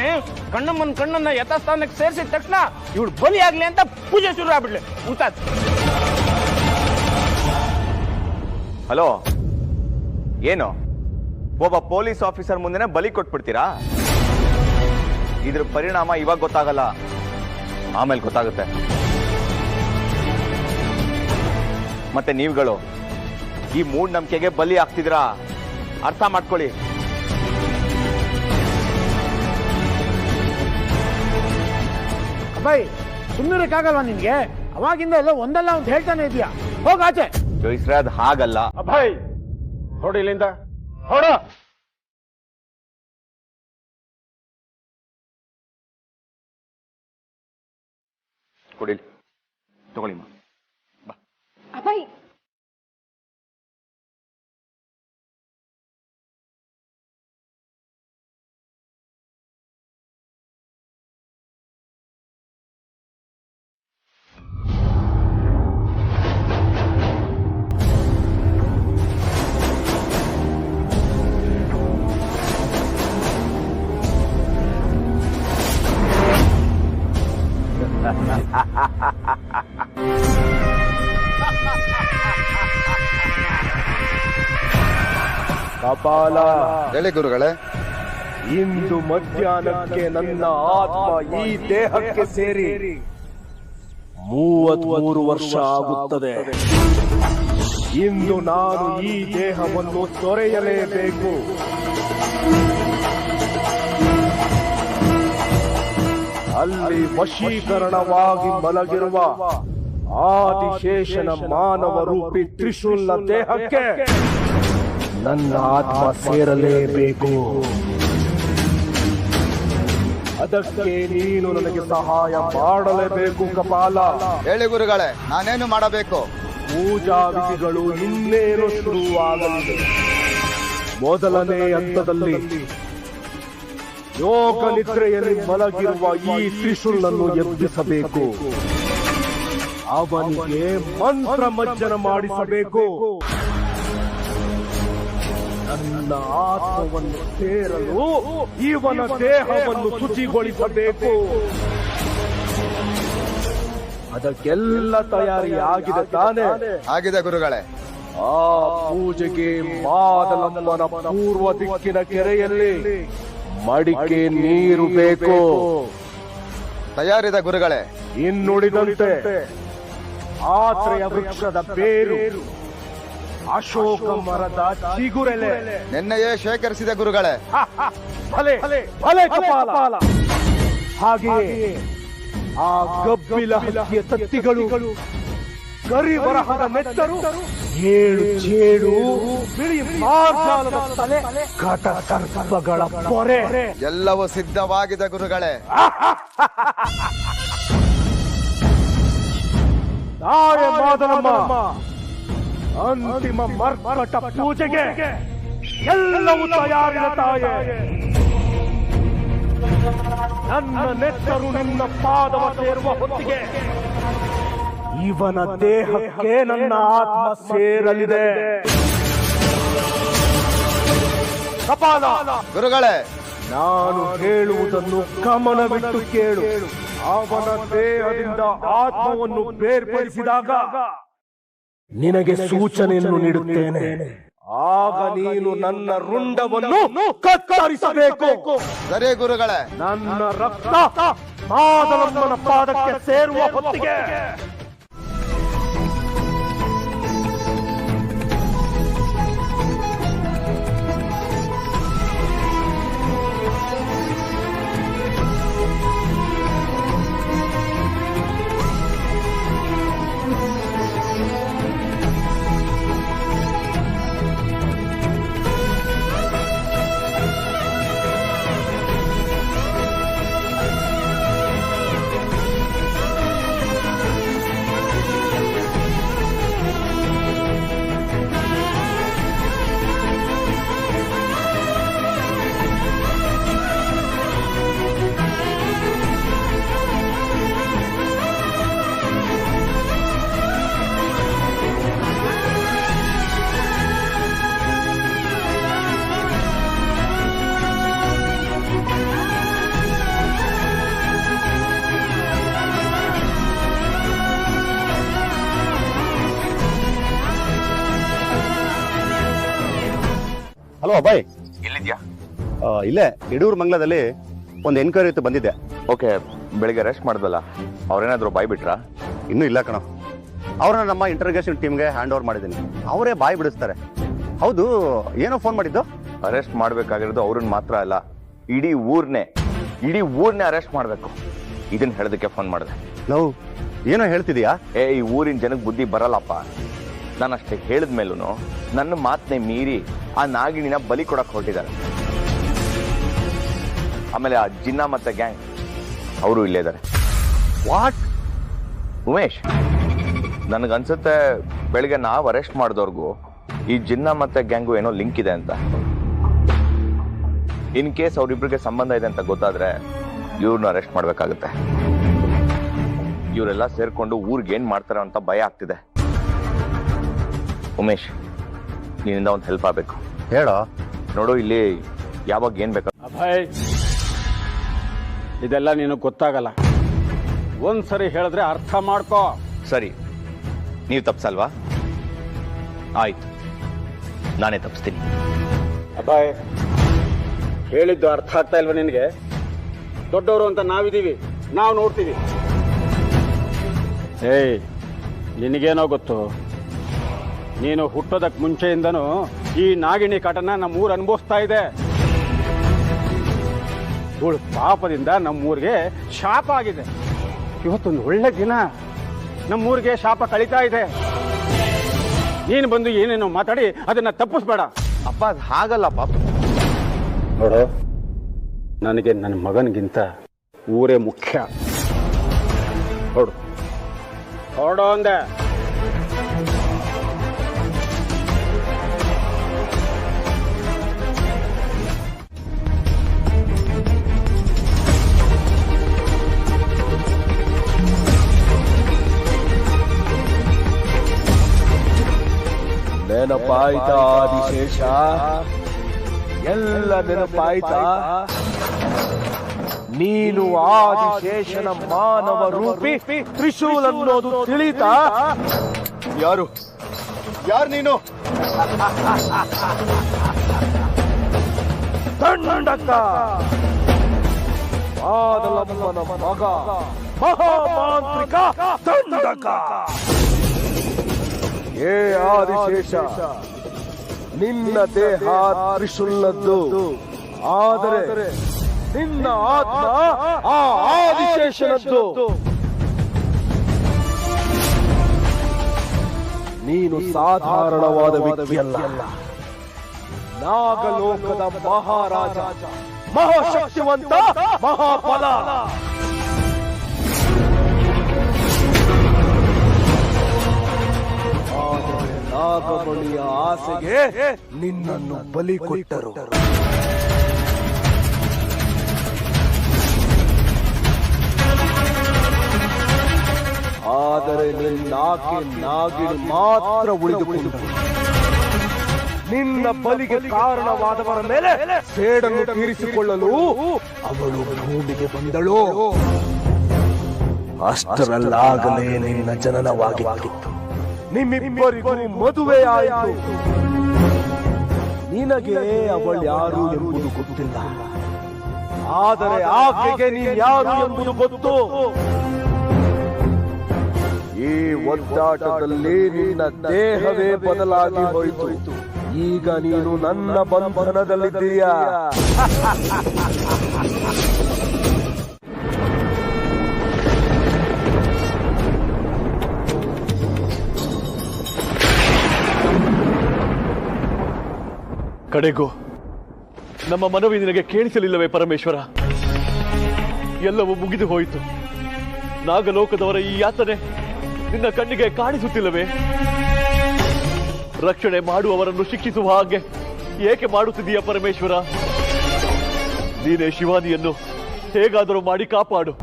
ಕಣ್ಣನ್ನ ಯಥಾಸ್ಥಾನಕ್ಕೆ ಸೇರಿಸಿದ ತಕ್ಷಣ ಇವಳು ಬಲಿ ಆಗ್ಲಿ ಅಂತ ಪೂಜೆ ಶುರು ಆಗ್ಬಿಡ್ಲಿ. ಗೊತ್ತಾಯ್ತು? ಹಲೋ, ಏನು ಒಬ್ಬ ಪೊಲೀಸ್ ಆಫೀಸರ್ ಮುಂದೆನೆ ಬಲಿ ಕೊಟ್ಬಿಡ್ತೀರಾ? ಇದ್ರ ಪರಿಣಾಮ ಇವಾಗ ಗೊತ್ತಾಗಲ್ಲ, ಆಮೇಲೆ ಗೊತ್ತಾಗುತ್ತೆ. ಮತ್ತೆ ನೀವುಗಳು ಈ ಮೂಢನಂಬಿಕೆಗೆ ಬಲಿ ಆಗ್ತಿದ್ದೀರಾ, ಅರ್ಥ ಮಾಡ್ಕೊಳ್ಳಿ. ಅಬ್ಬಾಯಿ, ಸುಮ್ಮನಿರಕ್ಕಾಗಲ್ವಾ ನಿನ್ಗೆ? ಅವಾಗಿಂದ ಎಲ್ಲ ಒಂದಲ್ಲ ಅಂತ ಹೇಳ್ತಾನೆ ಇದೆಯಾ? ಹೋಗಾಚೆ. ಜೋಯಿಸ್ರೆ, ಅದು ಹಾಗಲ್ಲ. ಅಭಯ್, ಹೊಡಿ ಇಲ್ಲಿಂದ, ಹೊಡ. ಕೊಡಿ, ತಗೊಳ್ಳಿ. ಅಭಯ್, ಕಪಾಲ, ಹೇಳಿ ಗುರುಗಳೇ. ಇಂದು ಮಧ್ಯಾಹ್ನಕ್ಕೆ ನನ್ನ ಆತ್ಮ ಈ ದೇಹಕ್ಕೆ ಸೇರಿ 33 ವರ್ಷ ಆಗುತ್ತದೆ. ಇಂದು ನಾನು ಈ ದೇಹವನ್ನು ತೊರೆಯಲೇಬೇಕು. ಅಲ್ಲಿ ವಶೀಕರಣವಾಗಿ ಮಲಗಿರುವ ಆದಿಶೇಷನ ಮಾನವ ರೂಪಿ ತ್ರಿಶೂಲ ದೇಹಕ್ಕೆ ನನ್ನ ಆತ್ಮ ಸೇರಲೇಬೇಕು. ಅದಕ್ಕೆ ನೀನು ನನಗೆ ಸಹಾಯ ಮಾಡಲೇಬೇಕು ಕಪಾಲ. ಹೇಳಿ ಗುರುಗಳೇ, ನಾನೇನು ಮಾಡಬೇಕು? ಪೂಜಾ ವಿಧಿಗಳು ಇನ್ನೇನು ಶುರುವಾಗಲಿದೆ. ಮೊದಲನೇ ಹಂತದಲ್ಲಿ ಯೋಗ ನಿದ್ರೆಯಲ್ಲಿ ಮಲಗಿರುವ ಈ ತ್ರಿಶೂಲನ್ನು ಎಬ್ಬಿಸಬೇಕು. ಅವನಿಗೆ ಮಂತ್ರ ಮಜ್ಜನ ಮಾಡಿಸಬೇಕು. ನನ್ನ ಆತ್ಮವನ್ನು ಸೇರಲು ಇವನ ದೇಹವನ್ನು ಶುಚಿಗೊಳಿಸಬೇಕು. ಅದಕ್ಕೆಲ್ಲ ತಯಾರಿ ಆಗಿದೆ ತಾನೆ? ಆಗಿದೆ ಗುರುಗಳೇ. ಆ ಪೂಜೆಗೆ ಮಾದಲಮ್ಮನ ಪೂರ್ವ ದಿಕ್ಕಿನ ಕೆರೆಯಲ್ಲಿ ಮಡಿಕೆ ನೀರು ಬೇಕು. ತಯಾರಿದೆ ಗುರುಗಳೇ. ಇನ್ನುಳಿದಂತೆ ಆತ್ರೇಯ ವೃಕ್ಷದ ಬೇರು, ಅಶೋಕ ಮರದ ಚಿಗುರೆಲೆ ನಿನ್ನೆಯೇ ಶೇಖರಿಸಿದೆ ಗುರುಗಳೇ. ಭಲೆ ಭಲೆ ಕಪಾಲ. ಹಾಗೆಯೇ ಆ ಗಬ್ಬಿಲ ಹಕ್ಕಿಯ ತತ್ತಿಗಳು, ಕರಿ ಬರಹದ ನೆತ್ತರು, ಏಳು ಚೇಳು, ಬಿಳಿ ಮಾರ್ಜಾಲದ ತಲೆ, ಕಟ ಸರ್ಪಗಳ ಪೊರೆ ಎಲ್ಲವೂ ಸಿದ್ಧವಾಗಿದೆ ಗುರುಗಳೇ. ನಾಳೆ ಮಾದನಮ್ಮ ಅಂತಿಮ ಮರ್ಕಟ ಪೂಜೆಗೆ ಎಲ್ಲವೂ ತಯಾರಿದ ತಾಯೇ. ನನ್ನ ನೆತ್ತರು ನಿನ್ನ ಪಾದವ ಸೇರುವ ಹೊತ್ತಿಗೆ ಇವನ ದೇಹಕ್ಕೆ ನನ್ನ ಆತ್ಮ ಸೇರಲಿದೆ. ಕಪಾಲ, ಗುರುಗಳೇ, ನಾನು ಹೇಳುವುದನ್ನು ಗಮನವಿಟ್ಟು ಕೇಳು. ಅವನ ದೇಹದಿಂದ ಆತ್ಮವನ್ನು ಬೇರ್ಪಡಿಸಿದಾಗ ನಿನಗೆ ಸೂಚನೆಯನ್ನು ನೀಡುತ್ತೇನೆ. ಆಗ ನೀನು ನನ್ನ ರುಂಡವನ್ನು ಕತ್ತರಿಸಬೇಕು. ಸರಿ ಗುರುಗಳೇ. ನನ್ನ ರಕ್ತ ಮಾದಲಮ್ಮನ ಪಾದಕ್ಕೆ ಸೇರುವ ಹೊತ್ತಿಗೆ ಹಲೋ ಅಭಯ್, ಎಲ್ಲಿದ್ಯಾ? ಇಲ್ಲೇ ಯಡೂರು ಮಂಗ್ಲದಲ್ಲಿ ಒಂದು ಎನ್ಕ್ವೈರಿ ಇತ್ತು, ಬಂದಿದ್ದೆ. ಓಕೆ, ಬೆಳಿಗ್ಗೆ ರೆಸ್ಟ್ ಮಾಡಿದ್ವಲ್ಲ, ಅವ್ರೇನಾದ್ರು ಬಾಯ್ ಬಿಟ್ರಾ? ಇನ್ನೂ ಇಲ್ಲ ಕಣೋ. ಅವ್ರನ್ನ ನಮ್ಮ ಇಂಟರ್ಗೇಷನ್ ಟೀಮ್ಗೆ ಹ್ಯಾಂಡ್ ಓವರ್ ಮಾಡಿದ್ದೀನಿ. ಅವರೇ ಬಾಯ್ ಬಿಡಿಸ್ತಾರೆ. ಹೌದು, ಏನೋ ಫೋನ್ ಮಾಡಿದ್ದು? ಅರೆಸ್ಟ್ ಮಾಡ್ಬೇಕಾಗಿರೋದು ಅವ್ರನ್ನ ಮಾತ್ರ ಅಲ್ಲ, ಇಡೀ ಊರ್ನೇ ಅರೆಸ್ಟ್ ಮಾಡ್ಬೇಕು. ಇದನ್ನ ಹೇಳೋದಕ್ಕೆ ಫೋನ್ ಮಾಡಿದೆ. ನಾವು ಏನೋ ಹೇಳ್ತಿದೀಯಾ? ಈ ಊರಿನ ಜನಕ್ಕೆ ಬುದ್ಧಿ ಬರಲ್ಲಪ್ಪ. ನಾನು ಅಷ್ಟೇ ಹೇಳಿದ್ಮೇಲೂ ನನ್ನ ಮಾತನ್ನೇ ಮೀರಿ ಆ ನಾಗಿಣಿನ ಬಲಿ ಕೊಡಕ್ ಹೊರಟಿದ್ದಾರೆ. ಆಮೇಲೆ ಆ ಜಿನ್ನ ಮತ್ತೆ ಗ್ಯಾಂಗ್ ಅವರು ಇಲ್ಲೇ ಇದ್ದಾರೆ. ವಾಟ್? ಉಮೇಶ್, ನನಗನ್ಸುತ್ತೆ ಬೆಳಿಗ್ಗೆ ನಾವು ಅರೆಸ್ಟ್ ಮಾಡಿದವ್ರಿಗೂ ಈ ಜಿನ್ನ ಮತ್ತೆ ಗ್ಯಾಂಗು ಏನೋ ಲಿಂಕ್ ಇದೆ ಅಂತ. ಇನ್ ಕೇಸ್ ಅವ್ರಿಬ್ರಿಗೆ ಸಂಬಂಧ ಇದೆ ಅಂತ ಗೊತ್ತಾದ್ರೆ ಇವ್ರನ್ನ ಅರೆಸ್ಟ್ ಮಾಡ್ಬೇಕಾಗುತ್ತೆ. ಇವರೆಲ್ಲ ಸೇರ್ಕೊಂಡು ಊರಿಗೆ ಏನ್ ಮಾಡ್ತಾರ ಅಂತ ಭಯ ಆಗ್ತಿದೆ. ಉಮೇಶ್, ನಿನ್ನಿಂದ ಒಂದು ಹೆಲ್ಪ್ ಆಗ್ಬೇಕು. ಹೇಳೋ. ನೋಡು, ಇಲ್ಲಿ ಯಾವಾಗ ಏನ್ ಬೇಕು. ಅಭಯ್, ಇದೆಲ್ಲ ನಿನಗೆ ಗೊತ್ತಾಗಲ್ಲ. ಒಂದ್ಸರಿ ಹೇಳಿದ್ರೆ ಅರ್ಥ ಮಾಡ್ಕೋ. ಸರಿ, ನೀವು ತಪ್ಸಲ್ವಾ? ಆಯ್ತು, ನಾನೇ ತಪ್ಪಿಸ್ತೀನಿ. ಅಭಯ್, ಹೇಳಿದ್ದು ಅರ್ಥ ಆಗ್ತಾ ಇಲ್ವಾ ನಿನಗೆ? ದೊಡ್ಡವರು ಅಂತ ನಾವಿದ್ದೀವಿ, ನಾವು ನೋಡ್ತೀವಿ. ಏಯ್, ನಿನಗೇನೋ ಗೊತ್ತು? ನೀನು ಹುಟ್ಟೋದಕ್ಕೆ ಮುಂಚೆಯಿಂದನೂ ಈ ನಾಗಿಣಿ ಕಾಟನ ನಮ್ಮೂರು ಅನುಭವಿಸ್ತಾ ಇದೆ. ಇವಳು ಪಾಪದಿಂದ ನಮ್ಮೂರಿಗೆ ಶಾಪ ಆಗಿದೆ. ಇವತ್ತೊಂದು ಒಳ್ಳೆ ದಿನ, ನಮ್ಮೂರಿಗೆ ಶಾಪ ಕಳೀತಾ ಇದೆ. ನೀನು ಬಂದು ಏನೇನೋ ಮಾತಾಡಿ ಅದನ್ನ ತಪ್ಪಿಸ್ಬೇಡ. ಅಪ್ಪ ಅದು ಹಾಗಲ್ಲ ಪಾಪ. ನೋಡು, ನನಗೆ ನನ್ನ ಮಗನಿಗಿಂತ ಊರೇ ಮುಖ್ಯ. ಹೊಡು ಹೊಡೋ ಅಂದೆ. ನೆನಪಾಯ್ತಾ ಆದಿಶೇಷ? ಎಲ್ಲ ನೆನಪಾಯ್ತಾ? ನೀನು ಆದಿಶೇಷನ ಮಾನವ ರೂಪಿ ತ್ರಿಶೂಲ್ ಅನ್ನೋದು ತಿಳಿತಾ? ಯಾರು ನೀನು? ದಂಡಕ, ಆದಲಮ್ಮನ ಮಗ, ಮಹಾಮಾಂತ್ರಿಕ ದಂಡಕ. ಏ ಆದಿಶೇಷ, ನಿನ್ನ ದೇಹ ತ್ರಿಶೂಲದ್ದು, ಆದರೆ ನಿನ್ನ ಆತ್ಮ ಆ ಆದಿಶೇಷನದ್ದು. ನೀನು ಸಾಧಾರಣವಾದ ವ್ಯಕ್ತಿಯಲ್ಲ, ನಾಗಲೋಕದ ಮಹಾರಾಜ, ಮಹಾಶಕ್ತಿವಂತ, ಮಹಾಬಲ. ಆದರೆ ನಾಗಮಣಿಯ ಆಸೆಗೆ ನಿನ್ನನ್ನು ಬಲಿ ಕೊಟ್ಟರು. ಆದರೆ ನಿನ್ನಾಕೆ ನಾಗಿಣಿ ಮಾತ್ರ ಉಳಿದುಕೊಂಡರು. ನಿನ್ನ ಬಲಿಗೆ ಕಾರಣವಾದವರ ಮೇಲೆ ಸೇಡನ್ನು ತೀರಿಸಿಕೊಳ್ಳಲು ಅವಳು ಭೂಮಿಗೆ ಬಂದಳು. ಅಷ್ಟರಲ್ಲಾಗಲೇ ನಿನ್ನ ಜನನವಾಗಿತ್ತು. ನಿಮ್ಮಿಬ್ಬರಿಗೂ ಮದುವೆಯಾಯಿತು. ನಿನಗೆ ಅವಳು ಯಾರು ಎಂಬುದು ಗೊತ್ತಿಲ್ಲ, ಆದರೆ ಆಕೆಗೆ ನೀನು ಯಾರು ಎಂಬುದು ಗೊತ್ತು. ಈ ಒದ್ದಾಟದಲ್ಲಿ ನಿನ್ನ ದೇಹವೇ ಬದಲಾಗಿ ಹೋಯಿತು. ಈಗ ನೀನು ನನ್ನ ಬಂಧನದಲ್ಲಿದ್ದೀಯ. ಕಡೆಗೂ ನಮ್ಮ ಮನವಿ ನಿನಗೆ ಕೇಳಿಸಲಿಲ್ಲವೇ ಪರಮೇಶ್ವರ? ಎಲ್ಲವೂ ಮುಗಿದು ಹೋಯಿತು. ನಾಗಲೋಕದವರ ಈ ಯಾತನೆ ನಿನ್ನ ಕಣ್ಣಿಗೆ ಕಾಣಿಸುತ್ತಿಲ್ಲವೇ? ರಕ್ಷಣೆ ಮಾಡುವವರನ್ನು ಶಿಕ್ಷಿಸುವ ಹಾಗೆ ಏಕೆ ಮಾಡುತ್ತಿದ್ದೀಯ ಪರಮೇಶ್ವರ? ನೀನೇ ಶಿವಾನಿಯನ್ನು ಹೇಗಾದರೂ ಮಾಡಿ ಕಾಪಾಡು.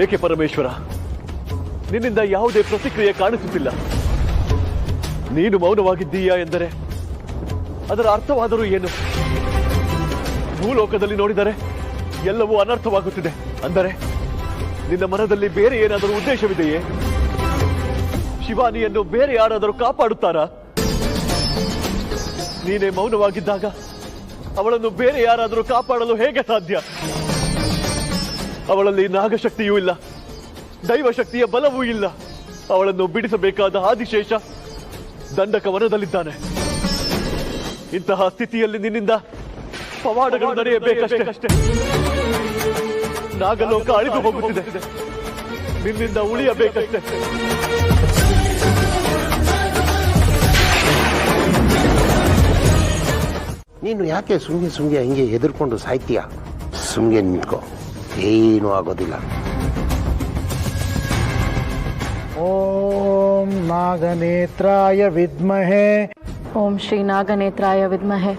ಏಕೆ ಪರಮೇಶ್ವರ, ನಿನ್ನಿಂದ ಯಾವುದೇ ಪ್ರತಿಕ್ರಿಯೆ ಕಾಣಿಸುತ್ತಿಲ್ಲ? ನೀನು ಮೌನವಾಗಿದ್ದೀಯಾ ಎಂದರೆ ಅದರ ಅರ್ಥವಾದರೂ ಏನು? ಭೂಲೋಕದಲ್ಲಿ ನೋಡಿದರೆ ಎಲ್ಲವೂ ಅನರ್ಥವಾಗುತ್ತಿದೆ. ಅಂದರೆ ನಿನ್ನ ಮನದಲ್ಲಿ ಬೇರೆ ಏನಾದರೂ ಉದ್ದೇಶವಿದೆಯೇ? ಶಿವಾನಿಯನ್ನು ಬೇರೆ ಯಾರಾದರೂ ಕಾಪಾಡುತ್ತಾರಾ? ನೀನೇ ಮೌನವಾಗಿದ್ದಾಗ ಅವಳನ್ನು ಬೇರೆ ಯಾರಾದರೂ ಕಾಪಾಡಲು ಹೇಗೆ ಸಾಧ್ಯ? ಅವಳಲ್ಲಿ ನಾಗಶಕ್ತಿಯೂ ಇಲ್ಲ, ದೈವಶಕ್ತಿಯ ಬಲವೂ ಇಲ್ಲ. ಅವಳನ್ನು ಬಿಡಿಸಬೇಕಾದ ಆದಿಶೇಷ ದಂಡಕ ವನದಲ್ಲಿದ್ದಾನೆ. ಇಂತಹ ಸ್ಥಿತಿಯಲ್ಲಿ ನಿನ್ನಿಂದ ಪವಾಡಗಳು ನಡೆಯಬೇಕಷ್ಟೇ. ನಾಗಲೋಕ ಅಳಿದು ಹೋಗುತ್ತಿದೆ, ನಿನ್ನಿಂದ ಉಳಿಯಬೇಕಷ್ಟೇ. ನೀನು ಯಾಕೆ ಸುಮ್ಗೆ ಹಿಂಗೆ ಎದುರ್ಕೊಂಡು ಸಾಯ್ತೀಯ? ಸುಮ್ಗೆ ನಿಂತ್ಕೋ, ಏನೂ ಆಗೋದಿಲ್ಲ. ಓಂ ನಾಗನೇತ್ರಾಯ ವಿದ್ಮಹೇ. ಓಂ ಶ್ರೀ ನಾಗನೇತ್ರಾಯ ವಿದ್ಮಹೇ.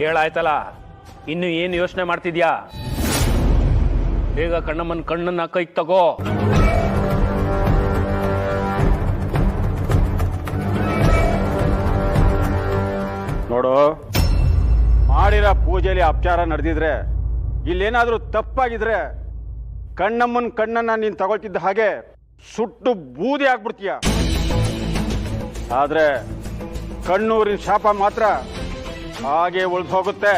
ಹೇಳಾಯ್ತಲ್ಲ, ಇನ್ನು ಏನು ಯೋಚನೆ ಮಾಡ್ತಿದ್ಯಾ? ಬೇಗ ಕಣ್ಣಮ್ಮನ ಕಣ್ಣನ್ನ ಕೈಗೆ ತಗೋ. ನೋಡು, ಮಾಡಿರೋ ಪೂಜೆಯಲ್ಲಿ ಅಪಚಾರ ನಡೆದಿದ್ರೆ, ಇಲ್ಲೇನಾದ್ರೂ ತಪ್ಪಾಗಿದ್ರೆ ಕಣ್ಣಮ್ಮನ ಕಣ್ಣನ್ನ ನೀನು ತಗೊಳ್ತಿದ್ದ ಹಾಗೆ ಸುಟ್ಟು ಬೂದಿ ಆಗ್ಬಿಡ್ತೀಯ. ಆದ್ರೆ ಕಣ್ಣೂರಿನ ಶಾಪ ಮಾತ್ರ ಹಾಗೆ ಉಳಿದು ಹೋಗುತ್ತೆ.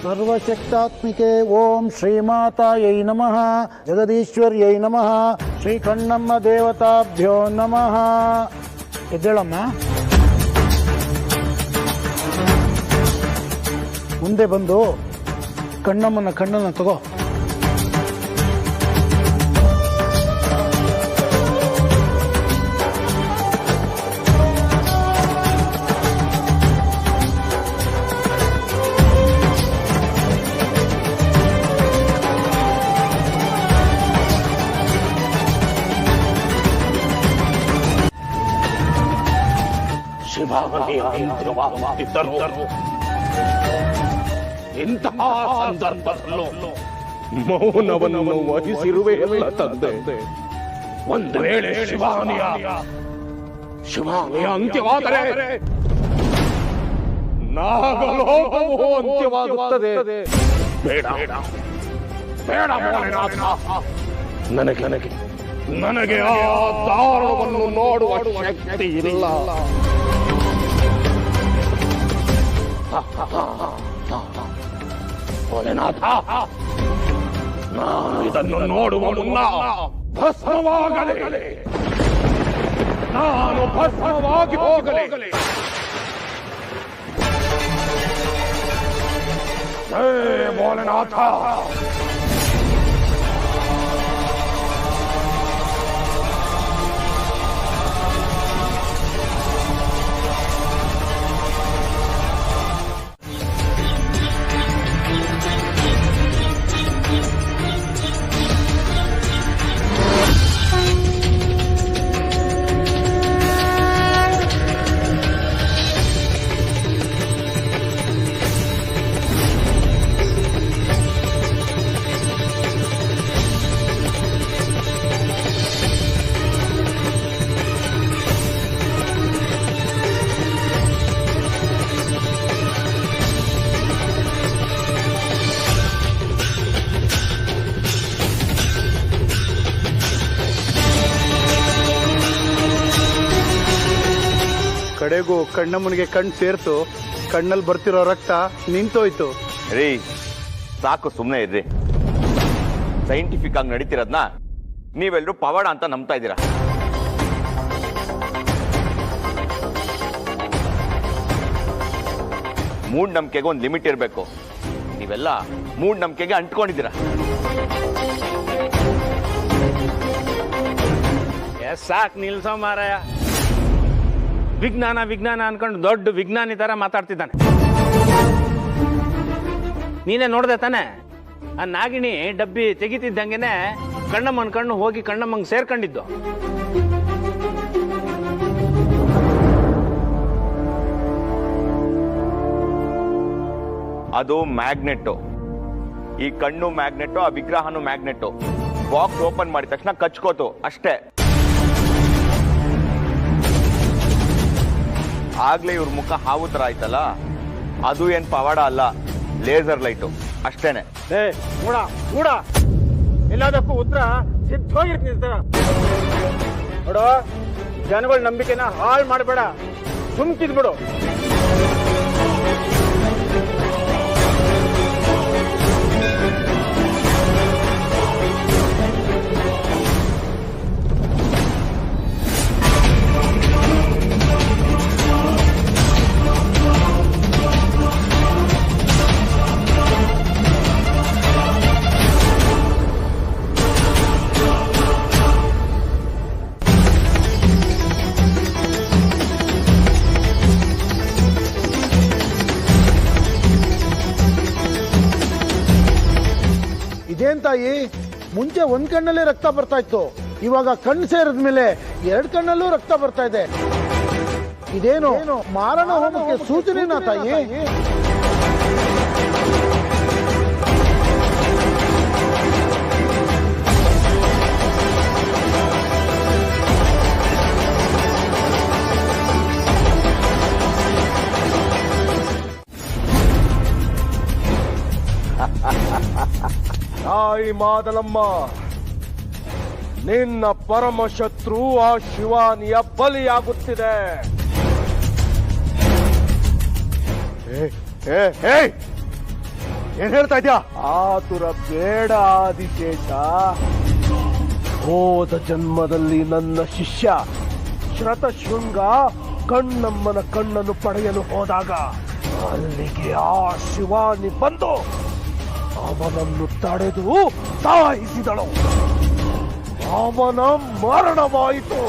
ಸರ್ವಶಕ್ತಾತ್ಮಿಕೆ ಓಂ ಶ್ರೀಮಾತಾಯೈ ನಮಃ ಜಗದೀಶ್ವರ್ಯೈ ನಮಃ ಶ್ರೀ ಕಣ್ಣಮ್ಮ ದೇವತಾಭ್ಯೋ ನಮಃ. ಎದ್ದೇಳಮ್ಮ. ಮುಂದೆ ಬಂದು ಕಣ್ಣಮ್ಮನ ಕಣ್ಣನ್ನು ತಗೋ. ಶಿವಾನಿಯ ಅಂತ್ಯವಾಗುತ್ತಿದ್ದರು. ಇಂತಹ ಸಂದರ್ಭದಲ್ಲೂ ಮೌನವನ್ನು ವಹಿಸಿರುವೆ ಎಲ್ಲ ತಂದೆ. ಒಂದು ವೇಳೆ ಶಿವಾನಿಯ ಅಂತ್ಯವಾದರೆ ನಾಗಲೋಕವು ಅಂತ್ಯವಾಗುತ್ತದೆ. ಬೇಡ ಬೇಡ ಭೋಲೆನಾಥ, ನನಗೆ ಆ ದಾರುಣವನ್ನು ನೋಡುವ ಶಕ್ತಿ ಇಲ್ಲ. ಭೋಲೆನಾಥ, ನಾನು ಇದನ್ನು ನೋಡುವ ಮುನ್ನ ಭಸ್ಮವಾಗಲೇ, ನಾನು ಭಸ್ಮವಾಗಿ ಹೋಗಲೇ. ಜೈ ಭೋಲೆನಾಥ. ಕಡೆಗೂ ಕಣ್ಣಮ್ಮನಿಗೆ ಕಣ್ಣು ಸೇರ್ತು. ಕಣ್ಣಲ್ಲಿ ಬರ್ತಿರೋ ರಕ್ತ ನಿಂತೋಯ್ತು. ರೀ ಸಾಕು, ಸುಮ್ಮನೆ ಇರ್ರಿ. ಸೈಂಟಿಫಿಕ್ ಆಗಿ ನಡೀತಿರೋದ್ನ ನೀವೆಲ್ಲರೂ ಪವಾಡ ಅಂತ ನಂಬ್ತಾ ಇದ್ದೀರಾ. ಮೂಢನಂಬಿಕೆಗೆ ಒಂದು ಲಿಮಿಟ್ ಇರಬೇಕು. ನೀವೆಲ್ಲ ಮೂಢನಂಬಿಕೆಗೆ ಅಂಟ್ಕೊಂಡಿದ್ದೀರಾ. ಸಾಕ್ ನಿಲ್ಸೋ ಮಾರಾಯ. ವಿಜ್ಞಾನ ಅನ್ಕೊಂಡು ದೊಡ್ಡ ವಿಜ್ಞಾನಿ ತರ ಮಾತಾಡ್ತಿದ್ದಾನೆ. ನೀನೇ ನೋಡ್ದೆ ತಾನೆ, ಆ ನಾಗಿಣಿ ಡಬ್ಬಿ ತೆಗಿತಿದ್ದಂಗೆನೆ ಕಣ್ಣಮ್ಮನ ಕಣ್ಣು ಹೋಗಿ ಕಣ್ಣಮ್ಮಂಗೆ ಸೇರ್ಕೊಂಡಿದ್ದು. ಅದು ಮ್ಯಾಗ್ನೆಟ್ಟು. ಈ ಕಣ್ಣು ಮ್ಯಾಗ್ನೆಟ್ಟು, ಆ ವಿಗ್ರಹನು ಮ್ಯಾಗ್ನೆಟ್ಟು. ಬಾಕ್ಸ್ ಓಪನ್ ಮಾಡಿದ ತಕ್ಷಣ ಕಚ್ಕೋತು ಅಷ್ಟೇ. ಆಗ್ಲೇ ಇವ್ರ ಮುಖ ಹಾವು ತರ ಆಯ್ತಲ್ಲ, ಅದು ಏನ್ ಪವಾಡ ಅಲ್ಲ, ಲೇಸರ್ ಲೈಟು ಅಷ್ಟೇನೆ. ಎಲ್ಲದಕ್ಕೂ ಉತ್ತರ ಸಿದ್ಧವಾಗಿರ್ತೀನಿ. ನೋಡು, ಜನಗಳ ನಂಬಿಕೆನ ಹಾಳು ಮಾಡಬೇಡ, ಸುಮ್ಕಿದ್ಬಿಡು. ಇದೇನ್ ತಾಯಿ, ಮುಂಚೆ ಒಂದ್ ಕಣ್ಣಲ್ಲೇ ರಕ್ತ ಬರ್ತಾ ಇತ್ತು, ಇವಾಗ ಕಣ್ಣು ಸೇರಿದ್ಮೇಲೆ ಎರಡು ಕಣ್ಣಲ್ಲೂ ರಕ್ತ ಬರ್ತಾ ಇದೆ. ಇದೇನು ಮಾರಣ ಹೋಮಕ್ಕೆ ಸೂಚನೆನಾ ತಾಯಿ? ತಾಯಿ ಮಾದಲಮ್ಮ, ನಿನ್ನ ಪರಮಶತ್ರು ಆ ಶಿವಾನಿಯ ಬಲಿಯಾಗುತ್ತಿದೆ. ಏನ್ ಹೇಳ್ತಾ ಇದ್ಯಾ? ಆತುರ ಬೇಡ ಆದಿಶೇಷ. ಹೋದ ಜನ್ಮದಲ್ಲಿ ನನ್ನ ಶಿಷ್ಯ ಶ್ರತಶೃಂಗ ಕಣ್ಣಮ್ಮನ ಕಣ್ಣನ್ನು ಪಡೆಯಲು ಹೋದಾಗ ಅಲ್ಲಿಗೆ ಆ ಶಿವಾನಿ ಬಂದು ಅವನನ್ನು ತಡೆದು ಸಾಯಿಸಿದಳು. ಅವನ ಮರಣವಾಯಿತು.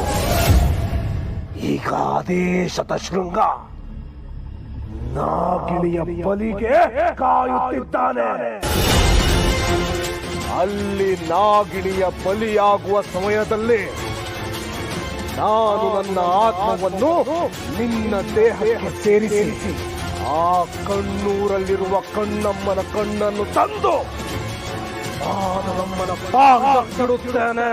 ಈಗ ಅದೇ ಶತಶೃಂಗ ನಾಗಿಣಿಯ ಬಲಿಗೆ ಕಾಯುತ್ತಿದ್ದಾನೆ. ಅಲ್ಲಿ ನಾಗಿಣಿಯ ಬಲಿಯಾಗುವ ಸಮಯದಲ್ಲಿ ನಾನು ನನ್ನ ಆತ್ಮವನ್ನು ನಿನ್ನ ದೇಹಕ್ಕೆ ಸೇರಿಸಿ ಆ ಕಣ್ಣೂರಲ್ಲಿರುವ ಕಣ್ಣಮ್ಮನ ಕಣ್ಣನ್ನು ತಂದು ನಾನು ನಮ್ಮನ ಪಾಗಿಡುತ್ತೇನೆ.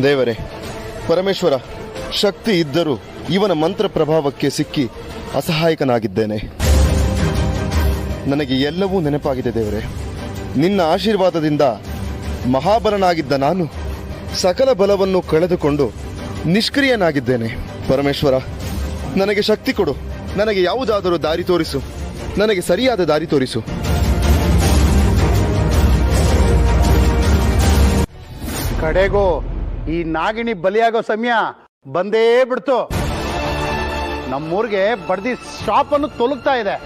ದೇವರೇ, ಪರಮೇಶ್ವರ, ಶಕ್ತಿ ಇದ್ದರೂ ಇವನ ಮಂತ್ರ ಪ್ರಭಾವಕ್ಕೆ ಸಿಕ್ಕಿ ಅಸಹಾಯಕನಾಗಿದ್ದೇನೆ. ನನಗೆ ಎಲ್ಲವೂ ನೆನಪಾಗಿದೆ ದೇವರೇ. ನಿನ್ನ ಆಶೀರ್ವಾದದಿಂದ ಮಹಾಬಲನಾಗಿದ್ದ ನಾನು ಸಕಲ ಬಲವನ್ನು ಕಳೆದುಕೊಂಡು ನಿಷ್ಕ್ರಿಯನಾಗಿದ್ದೇನೆ. ಪರಮೇಶ್ವರ, ನನಗೆ ಶಕ್ತಿ ಕೊಡು. ನನಗೆ ಯಾವುದಾದರೂ ದಾರಿ ತೋರಿಸು. ನನಗೆ ಸರಿಯಾದ ದಾರಿ ತೋರಿಸು. ಕಡೆಗೂ ಈ ನಾಗಿಣಿ ಬಲಿಯಾಗೋ ಸಮಯ ಬಂದೇ ಬಿಡ್ತು. ನಮ್ಮೂರಿಗೆ ಬಡ್ದಿ ಶಾಪ್ ಅನ್ನು ತೊಲಗ್ತಾ ಇದೆ.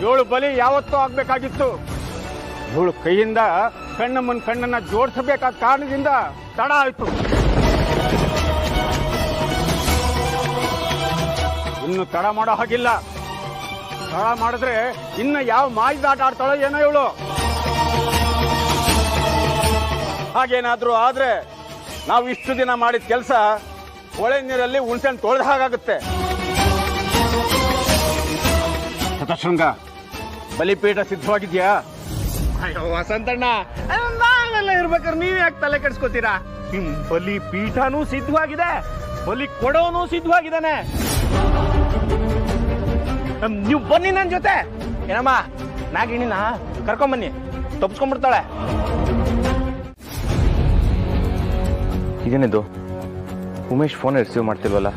ಇವಳು ಬಲಿ ಯಾವತ್ತೂ ಆಗ್ಬೇಕಾಗಿತ್ತು. ಇವಳು ಕೈಯಿಂದ ಕಣ್ಣಮ್ಮನ ಕಣ್ಣನ್ನ ಜೋಡಿಸಬೇಕಾದ ಕಾರಣದಿಂದ ತಡ ಆಯ್ತು. ಇನ್ನು ತಡ ಮಾಡೋ ಹಾಗಿಲ್ಲ. ತಡ ಮಾಡಿದ್ರೆ ಇನ್ನು ಯಾವ ಮಾಯಿದಾಟ ಆಡ್ತಾಳೋ ಏನೋ ಇವಳು. ಹಾಗೇನಾದ್ರೂ ಆದ್ರೆ ನಾವು ಇಷ್ಟು ದಿನ ಮಾಡಿದ ಕೆಲಸ ಒಳೆ ನೀರಲ್ಲಿ ಹುಣಸೆಹಣ್ಣು ತೊಳೆದ ಹಾಗಾಗುತ್ತೆ. ಶತಶೃಂಗ, ಬಲಿಪೀಠ ಸಿದ್ಧವಾಗಿದ್ಯಾ? ಅಯ್ಯೋ ವಸಂತಣ್ಣ, ನಾವೆಲ್ಲ ಇರ್ಬೇಕಾದ್ರೆ ನೀವ್ ಯಾಕೆ ತಲೆ ಕೆಡಿಸ್ಕೋತೀರಾ? ಬಲಿಪೀಠನೂ ಸಿದ್ಧವಾಗಿದೆ, ಬಲಿ ಕೊಡೋನು ಸಿದ್ಧವಾಗಿದ್ದಾನೆ. ನೀವು ಬನ್ನಿ ನನ್ನ ಜೊತೆ. ಏನಮ್ಮ, ನಾಗಿಣಿನ ಕರ್ಕೊಂಬನ್ನಿ, ತಪ್ಪಿಸ್ಕೊಂಡ್ಬಿಡ್ತಾಳೆ. ಇದೇನಿದು? ಉಮೇಶ್ ಫೋನ್ ರಿಸೀವ್ ಮಾಡ್ತಿಲ್ವಲ್ಲ?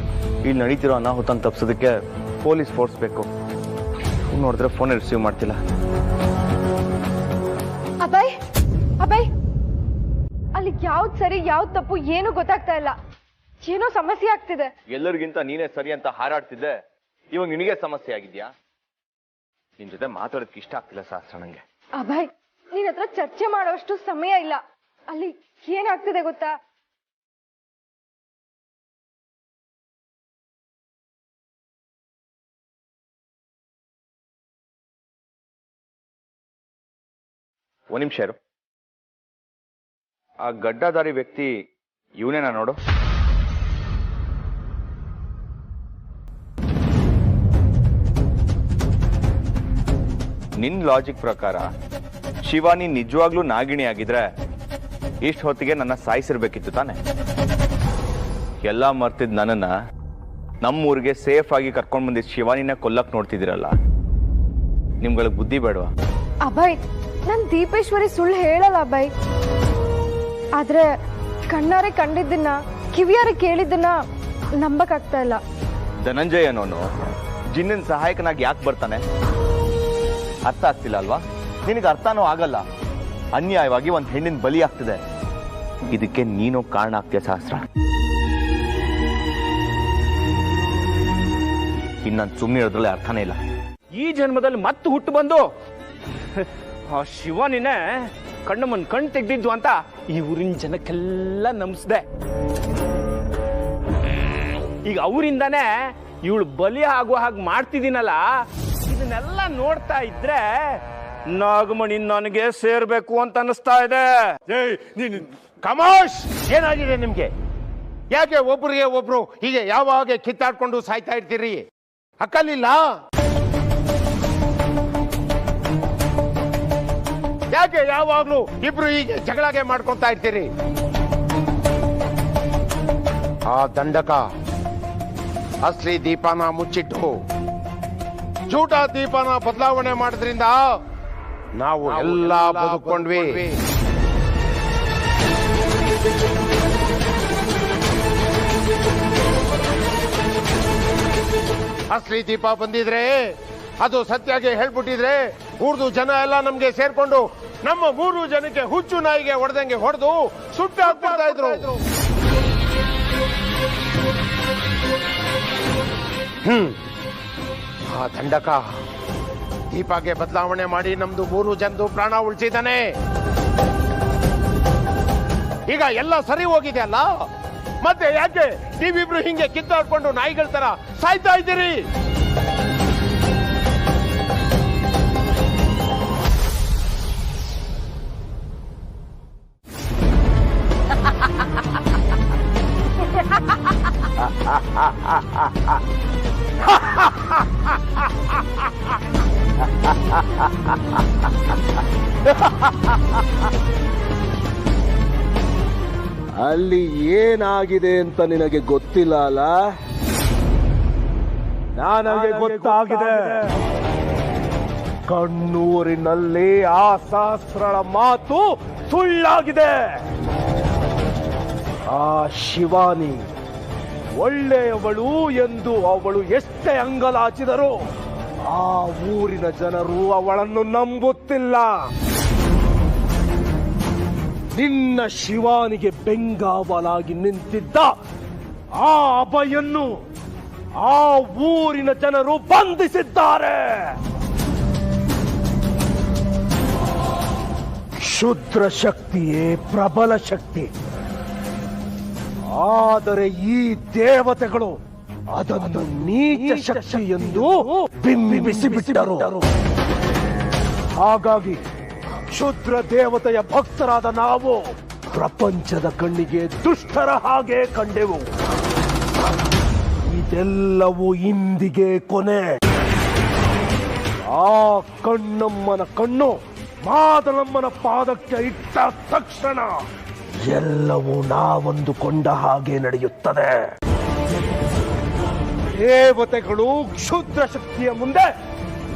ಇಲ್ಲಿ ನಡೀತಿರೋ ಅನಾಹುತನ ತಪ್ಪಿಸೋದಕ್ಕೆ ಪೊಲೀಸ್ ಫೋರ್ಸ್ ಬೇಕು. ನೋಡಿದ್ರೆ ಫೋನ್ ರಿಸೀವ್ ಮಾಡ್ತಿಲ್ಲ. ಅಭಯ್, ಅಭಯ್, ಅಲ್ಲಿ ಯಾವ್ದು ಸರಿ ಯಾವ್ದು ತಪ್ಪು ಏನು ಗೊತ್ತಾಗ್ತಾ ಇಲ್ಲ. ಏನೋ ಸಮಸ್ಯೆ ಆಗ್ತಿದೆ. ಎಲ್ಲರಿಗಿಂತ ನೀನೇ ಸರಿ ಅಂತ ಹಾರಾಡ್ತಿದ್ದೆ, ಇವಾಗ ನಿನಗೆ ಸಮಸ್ಯೆ ಆಗಿದ್ಯಾ? ನಿನ್ ಜೊತೆ ಮಾತಾಡೋದಕ್ಕೆ ಇಷ್ಟ ಆಗ್ತಿಲ್ಲ ಸಹಸ್ರ ನಂಗೆ. ಅಭಯ್, ನಿನ್ ಹತ್ರ ಚರ್ಚೆ ಮಾಡೋಷ್ಟು ಸಮಯ ಇಲ್ಲ. ಅಲ್ಲಿ ಏನಾಗ್ತಿದೆ ಗೊತ್ತಾ? ಒಂದ್ ನಿಮಿಷ ಇರು. ಆ ಗಡ್ಡಧಾರಿ ವ್ಯಕ್ತಿ ಇವನೇನಾ ನೋಡು. ನಿನ್ ಲಾಜಿಕ್ ಪ್ರಕಾರ ಶಿವಾನಿ ನಿಜವಾಗ್ಲೂ ನಾಗಿಣಿ ಆಗಿದ್ರೆ ಇಷ್ಟ ಹೊತ್ತಿಗೆ ನನ್ನ ಸಾಯಿಸಿರ್ಬೇಕಿತ್ತು ತಾನೆ. ಎಲ್ಲ ಮರ್ತಿದ್ ನನ್ನನ್ನ ನಮ್ಮೂರಿಗೆ ಸೇಫ್ ಆಗಿ ಕರ್ಕೊಂಡ್ ಬಂದಿದ್ ಶಿವಾನಿನ ಕೊಲ್ಲಕ್ ನೋಡ್ತಿದಿರಲ್ಲ, ನಿಮ್ಗಳಿಗೆ ಬುದ್ಧಿ ಬೇಡವಾ? ಅಭಯ್, ನನ್ ದೀಪೇಶ್ವರಿ ಸುಳ್ಳು ಹೇಳಲ್ಲ ಅಭಯ್. ಆದ್ರೆ ಕಣ್ಣಾರೆ ಕಂಡಿದ್ದನ್ನ, ಕಿವಿಯಾರೆ ಕೇಳಿದ್ದನ್ನ ನಂಬಕ್ಕಾಗ್ತಾ ಇಲ್ಲ. ಧನಂಜಯ ಅನ್ನೋನು ಜಿನ್ನನ್ ಸಹಾಯಕನಾಗಿ ಯಾಕೆ ಬರ್ತಾನೆ? ಅರ್ಥ ಆಗ್ತಿಲ್ಲ ಅಲ್ವಾ? ನಿನಗೆ ಅರ್ಥನೂ ಆಗಲ್ಲ. ಅನ್ಯಾಯವಾಗಿ ಒಂದ್ ಹೆಣ್ಣಿನ ಬಲಿ ಆಗ್ತಿದೆ. ಇದಕ್ಕೆ ನೀನು ಕಾರಣ ಆಗ್ತೀಯ ಸಹಸ್ರ. ಇನ್ನನ್ ಸುಮ್ಮನೆ ಇರೋದ್ರಲ್ಲಿ ಅರ್ಥನೇ ಇಲ್ಲ. ಈ ಜನ್ಮದಲ್ಲಿ ಮತ್ತೆ ಹುಟ್ಟು ಬಂದು ಆ ಶಿವನಿನೇ ಕಣ್ಣಮ್ಮನ್ ಕಣ್ ತೆಗ್ದಿದ್ದು ಅಂತ ಈ ಊರಿನ ಜನಕ್ಕೆಲ್ಲ ನಂಬಿಸ್ದೆ. ಈಗ ಅವರಿಂದಾನೇ ಇವಳು ಬಲಿ ಆಗುವ ಹಾಗೆ ಮಾಡ್ತಿದ್ದೀನಲ್ಲ, ಇದನ್ನೆಲ್ಲ ನೋಡ್ತಾ ಇದ್ರೆ ನಾಗಮಣಿ ನನಗೆ ಸೇರ್ಬೇಕು ಅಂತ ಅನಿಸ್ತಾ ಇದೆ. ಕಮಾಶ್, ಏನಾಗಿದೆ ನಿಮ್ಗೆ? ಯಾಕೆ ಒಬ್ರಿಗೆ ಒಬ್ರು ಹೀಗೆ ಯಾವಾಗ ಕಿತ್ತಾಡ್ಕೊಂಡು ಸಾಯ್ತಾ ಇರ್ತೀರಿ? ಅಕ್ಕಲಿಲ್ಲ? ಯಾಕೆ ಯಾವಾಗ್ಲೂ ಇಬ್ರು ಹೀಗೆ ಜಗಳಾಗೆ ಮಾಡ್ಕೊತಾ ಇರ್ತೀರಿ? ಆ ದಂಡಕ ಅಸಲಿ ದೀಪನ ಮುಚ್ಚಿಟ್ಟು ಜೂಟ ದೀಪನ ಬದಲಾವಣೆ ಮಾಡೋದ್ರಿಂದ ನಾವು ಎಲ್ಲ ಬದುಕೊಂಡ್ವಿ. ಅಸಲಿ ದೀಪ ಬಂದಿದ್ರೆ, ಅದು ಸತ್ಯಾಗಿ ಹೇಳ್ಬಿಟ್ಟಿದ್ರೆ ಊರ್ದು ಜನ ಎಲ್ಲ ನಮ್ಗೆ ಸೇರ್ಕೊಂಡು ನಮ್ಮ 3 ಜನಕ್ಕೆ ಹುಚ್ಚು ನಾಯಿಗೆ ಹೊಡೆದಂಗೆ ಹೊಡೆದು ಸುಟ್ಟು ಹಾಕ್ಬಿಡ್ತಾ ಇದ್ರು. ಆ ದಂಡಕ ದೀಪಾಗೆ ಬದಲಾವಣೆ ಮಾಡಿ ನಮ್ದು 3 ಜನದು ಪ್ರಾಣ ಉಳಿಸಿದ್ದಾನೆ. ಈಗ ಎಲ್ಲ ಸರಿ ಹೋಗಿದೆ ಅಲ್ಲ, ಮತ್ತೆ ಯಾಕೆ ನೀವಿಬ್ರು ಹಿಂಗೆ ಕಿತ್ತಾಡ್ಕೊಂಡು ನಾಯಿಗಳ ತರ ಸಾಯ್ತಾ ಇದ್ದೀರಿ? ಅಲ್ಲಿ ಏನಾಗಿದೆ ಅಂತ ನಿನಗೆ ಗೊತ್ತಿಲ್ಲ ಅಲ್ಲ? ನನಗೆ ಗೊತ್ತಾಗಿದೆ. ಕಣ್ಣೂರಿನಲ್ಲಿ ಆ ಸಹಸ್ರಳ ಮಾತು ಸುಳ್ಳಾಗಿದೆ. ಆ ಶಿವಾನಿ ಒಳ್ಳೆಯವಳು ಎಂದು ಅವಳು ಎಷ್ಟೇ ಅಂಗಲಾಚಿದರೂ ಆ ಊರಿನ ಜನರು ಅವಳನ್ನು ನಂಬುತ್ತಿಲ್ಲ. ನಿನ್ನ ಶಿವಾನಿಗೆ ಬೆಂಗಾವಲಾಗಿ ನಿಂತಿದ್ದ ಆ ಅಭಯನ್ನು ಆ ಊರಿನ ಜನರು ಬಂಧಿಸಿದ್ದಾರೆ. ಕ್ಷುದ್ರ ಶಕ್ತಿಯೇ ಪ್ರಬಲ ಶಕ್ತಿ. ಆದರೆ ಈ ದೇವತೆಗಳು ಅದನ್ನು ನೀಚ ಶಕ್ತಿ ಎಂದು ಬಿಂಬಿಸಿಬಿಟ್ಟರು. ಹಾಗಾಗಿ ಕ್ಷುದ್ರ ದೇವತೆಯ ಭಕ್ತರಾದ ನಾವು ಪ್ರಪಂಚದ ಕಣ್ಣಿಗೆ ದುಷ್ಟರ ಹಾಗೆ ಕಂಡೆವು. ಇದೆಲ್ಲವೂ ಇಂದಿಗೆ ಕೊನೆ. ಆ ಕಣ್ಣಮ್ಮನ ಕಣ್ಣು ಮಾದನಮ್ಮನ ಪಾದಕ್ಕೆ ಇಟ್ಟ ತಕ್ಷಣ ಎಲ್ಲವೂ ನಾವಂದುಕೊಂಡ ಹಾಗೆ ನಡೆಯುತ್ತದೆ. ದೇವತೆಗಳು ಕ್ಷುದ್ರ ಶಕ್ತಿಯ ಮುಂದೆ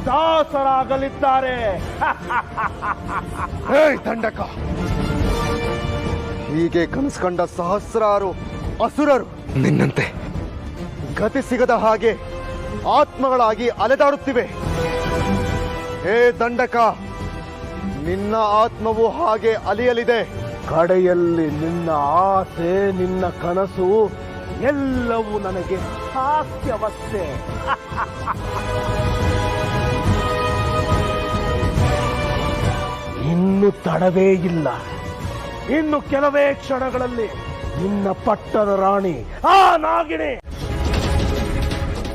ದಾಸರಾಗಲಿದ್ದಾರೆ. ದಂಡಕ, ಹೀಗೆ ಕನಸ್ಕಂಡ ಸಹಸ್ರಾರು ಅಸುರರು ನಿನ್ನಂತೆ ಗತಿ ಸಿಗದ ಹಾಗೆ ಆತ್ಮಗಳಾಗಿ ಅಲೆದಾಡುತ್ತಿವೆ. ಹೇ ದಂಡಕ, ನಿನ್ನ ಆತ್ಮವು ಹಾಗೆ ಅಲಿಯಲಿದೆ. ಕಡೆಯಲ್ಲಿ ನಿನ್ನ ಆಸೆ, ನಿನ್ನ ಕನಸು ಎಲ್ಲವೂ ನನಗೆ ಹಾಸ್ಯವಷ್ಟೇ. ಇನ್ನು ತಡವೇ ಇಲ್ಲ. ಇನ್ನು ಕೆಲವೇ ಕ್ಷಣಗಳಲ್ಲಿ ನಿನ್ನ ಪಟ್ಟದ ರಾಣಿ ಆ ನಾಗಿಣಿ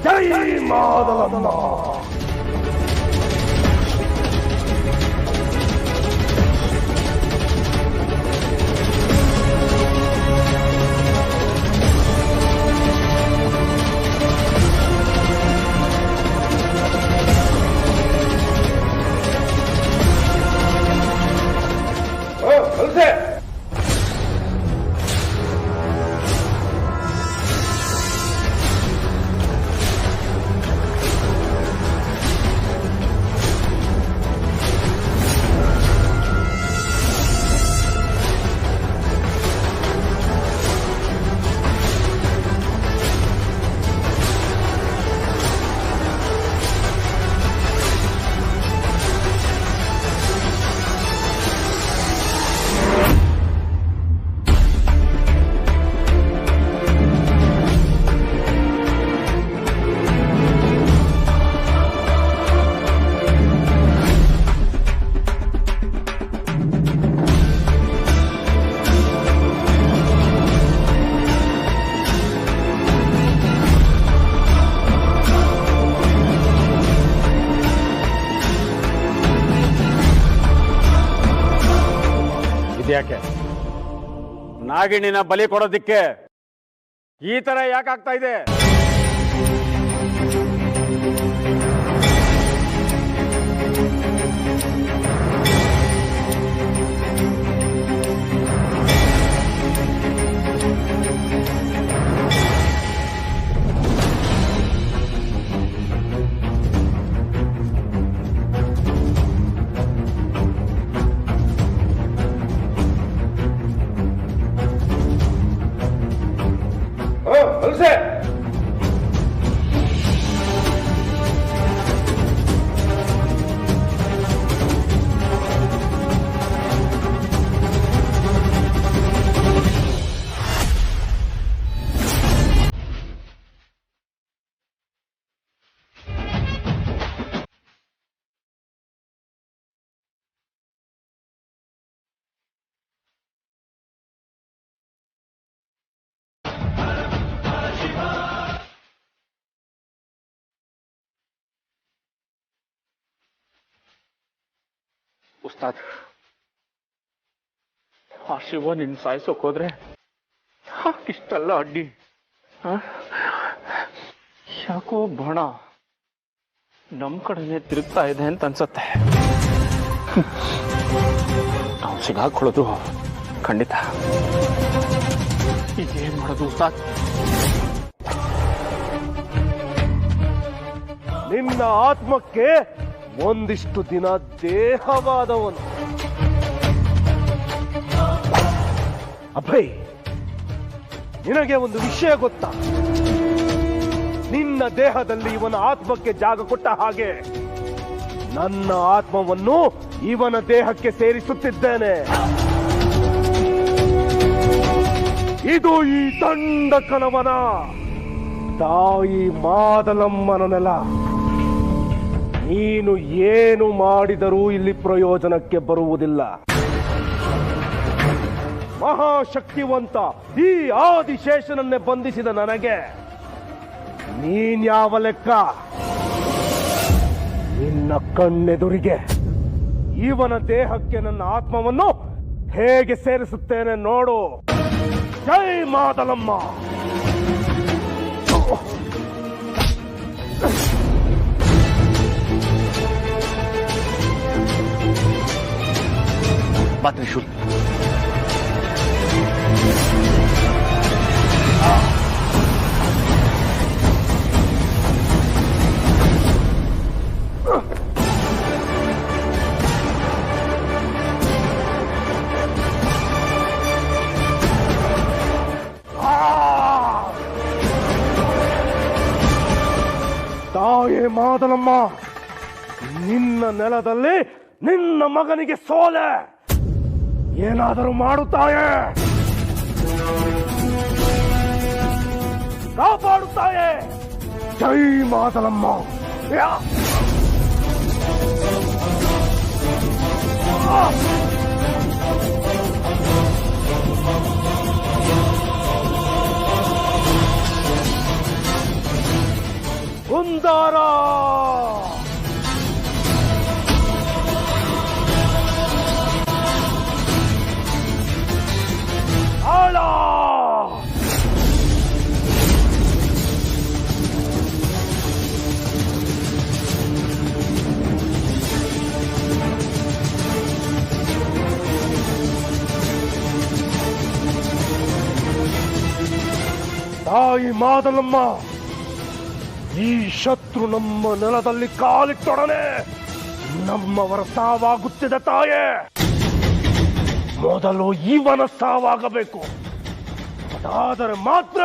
ಜೈ ಮಾದಲಮ್ಮ. ಯಾಕೆ ನಾಗಿಣಿನ ಬಲಿ ಕೊಡೋದಿಕ್ಕೆ ಈ ತರ ಯಾಕಾಗ್ತಾ ಇದೆ? ಉಸ್ತಾದ್, ಆ ಶಿವ ನಿನ್ ಸಾಯಿಸೋಕ್ ಹೋದ್ರೆ ಇಷ್ಟಲ್ಲ ಅಡ್ಡಿ. ಯಾಕೋ ಬಣ ನಮ್ ಕಡೆನೆ ತಿರುಗ್ತಾ ಇದೆ ಅಂತ ಅನ್ಸತ್ತೆ. ನಾವು ಸಿಗಾಕೊಳ್ಳೋದು ಖಂಡಿತ. ಈಗ ಏನ್ ಮಾಡೋದು ಉಸ್ತಾದ್? ನಿನ್ನ ಆತ್ಮಕ್ಕೆ ಒಂದಿಷ್ಟು ದಿನ ದೇಹವಾದವನು. ಅಭಯ್, ನಿನಗೆ ಒಂದು ವಿಷಯ ಗೊತ್ತಾ? ನಿನ್ನ ದೇಹದಲ್ಲಿ ಇವನ ಆತ್ಮಕ್ಕೆ ಜಾಗ ಕೊಟ್ಟ ಹಾಗೆ ನನ್ನ ಆತ್ಮವನ್ನು ಇವನ ದೇಹಕ್ಕೆ ಸೇರಿಸುತ್ತಿದ್ದೇನೆ. ಇದು ಈ ದಂಡಕನವನ ತಾಯಿ ಮಾದಲಮ್ಮನ ನೆಲ. ನೀನು ಏನು ಮಾಡಿದರೂ ಇಲ್ಲಿ ಪ್ರಯೋಜನಕ್ಕೆ ಬರುವುದಿಲ್ಲ. ಮಹಾಶಕ್ತಿವಂತ ಈ ಆದಿಶೇಷನನ್ನೇ ಬಂಧಿಸಿದ ನನಗೆ ನೀನ್ಯಾವ ಲೆಕ್ಕ? ನಿನ್ನ ಕಣ್ಣೆದುರಿಗೆ ಇವನ ದೇಹಕ್ಕೆ ನನ್ನ ಆತ್ಮವನ್ನು ಹೇಗೆ ಸೇರಿಸುತ್ತೇನೆ ನೋಡು. ಜೈ ಮಾದಲಮ್ಮ. ಬಾ ತ್ರಿಶೂಲ್. ತಾಯೇ ಮಾದಲಮ್ಮ, ನಿನ್ನ ನೆಲದಲ್ಲಿ ನಿನ್ನ ಮಗನಿಗೆ ಸೋಲೆ. ಏನಾದರೂ ಮಾಡುತ್ತಾಯೇ, ಕಾಪಾಡುತ್ತಾಯೇ. ಜೈ ಮಾದಲಮ್ಮ. ಕುಂದಾರ ಆಳ. ತಾಯಿ ಮಾದಲಮ್ಮ, ಈ ಶತ್ರು ನಮ್ಮ ನೆಲದಲ್ಲಿ ಕಾಲಿಟ್ಟೊಡನೆ ನಮ್ಮವರ ಸಾವಾಗುತ್ತಿದೆ ತಾಯೇ. ಮೊದಲು ಇವನ ಸಾವಾಗಬೇಕು. ಅದಾದರೆ ಮಾತ್ರ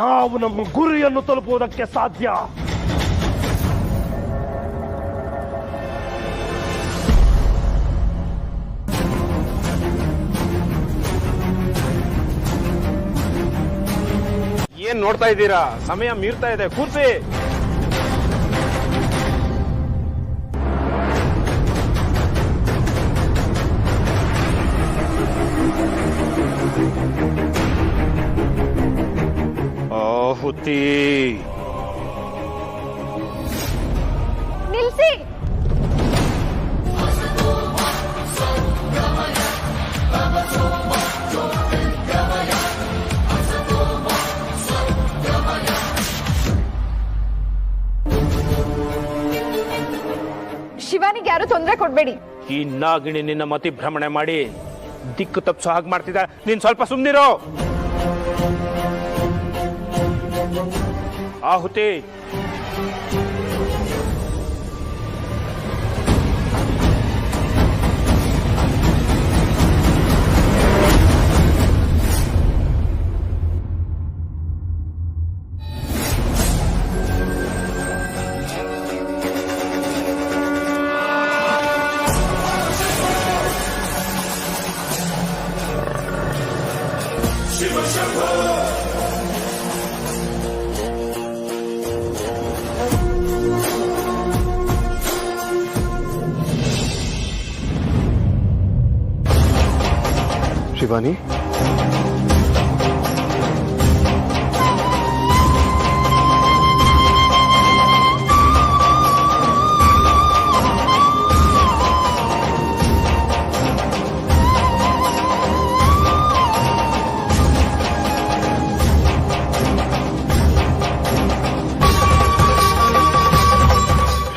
ನಾವು ನಮ್ಮ ಗುರಿಯನ್ನು ತಲುಪುವುದಕ್ಕೆ ಸಾಧ್ಯ. ಏನ್ ನೋಡ್ತಾ ಇದ್ದೀರಾ? ಸಮಯ ಮೀರ್ತಾ ಇದೆ, ಕೂರ್ಸಿ. ಆಹುತಿ ನಿಲ್ಸಿ. ಶಿವಾನಿಗೆ ಯಾರು ತೊಂದರೆ ಕೊಡ್ಬೇಡಿ. ಈ ನಾಗಿಣಿ ನಿನ್ನ ಮತಿ ಭ್ರಮಣೆ ಮಾಡಿ ದಿಕ್ಕು ತಪ್ಪಿಸೋ ಹಾಗೆ ಮಾಡ್ತಿದ್ದ. ನೀನ್ ಸ್ವಲ್ಪ ಸುಮ್ನಿರೋ. ಆಹುತಿ, ಶಿವಾನಿ,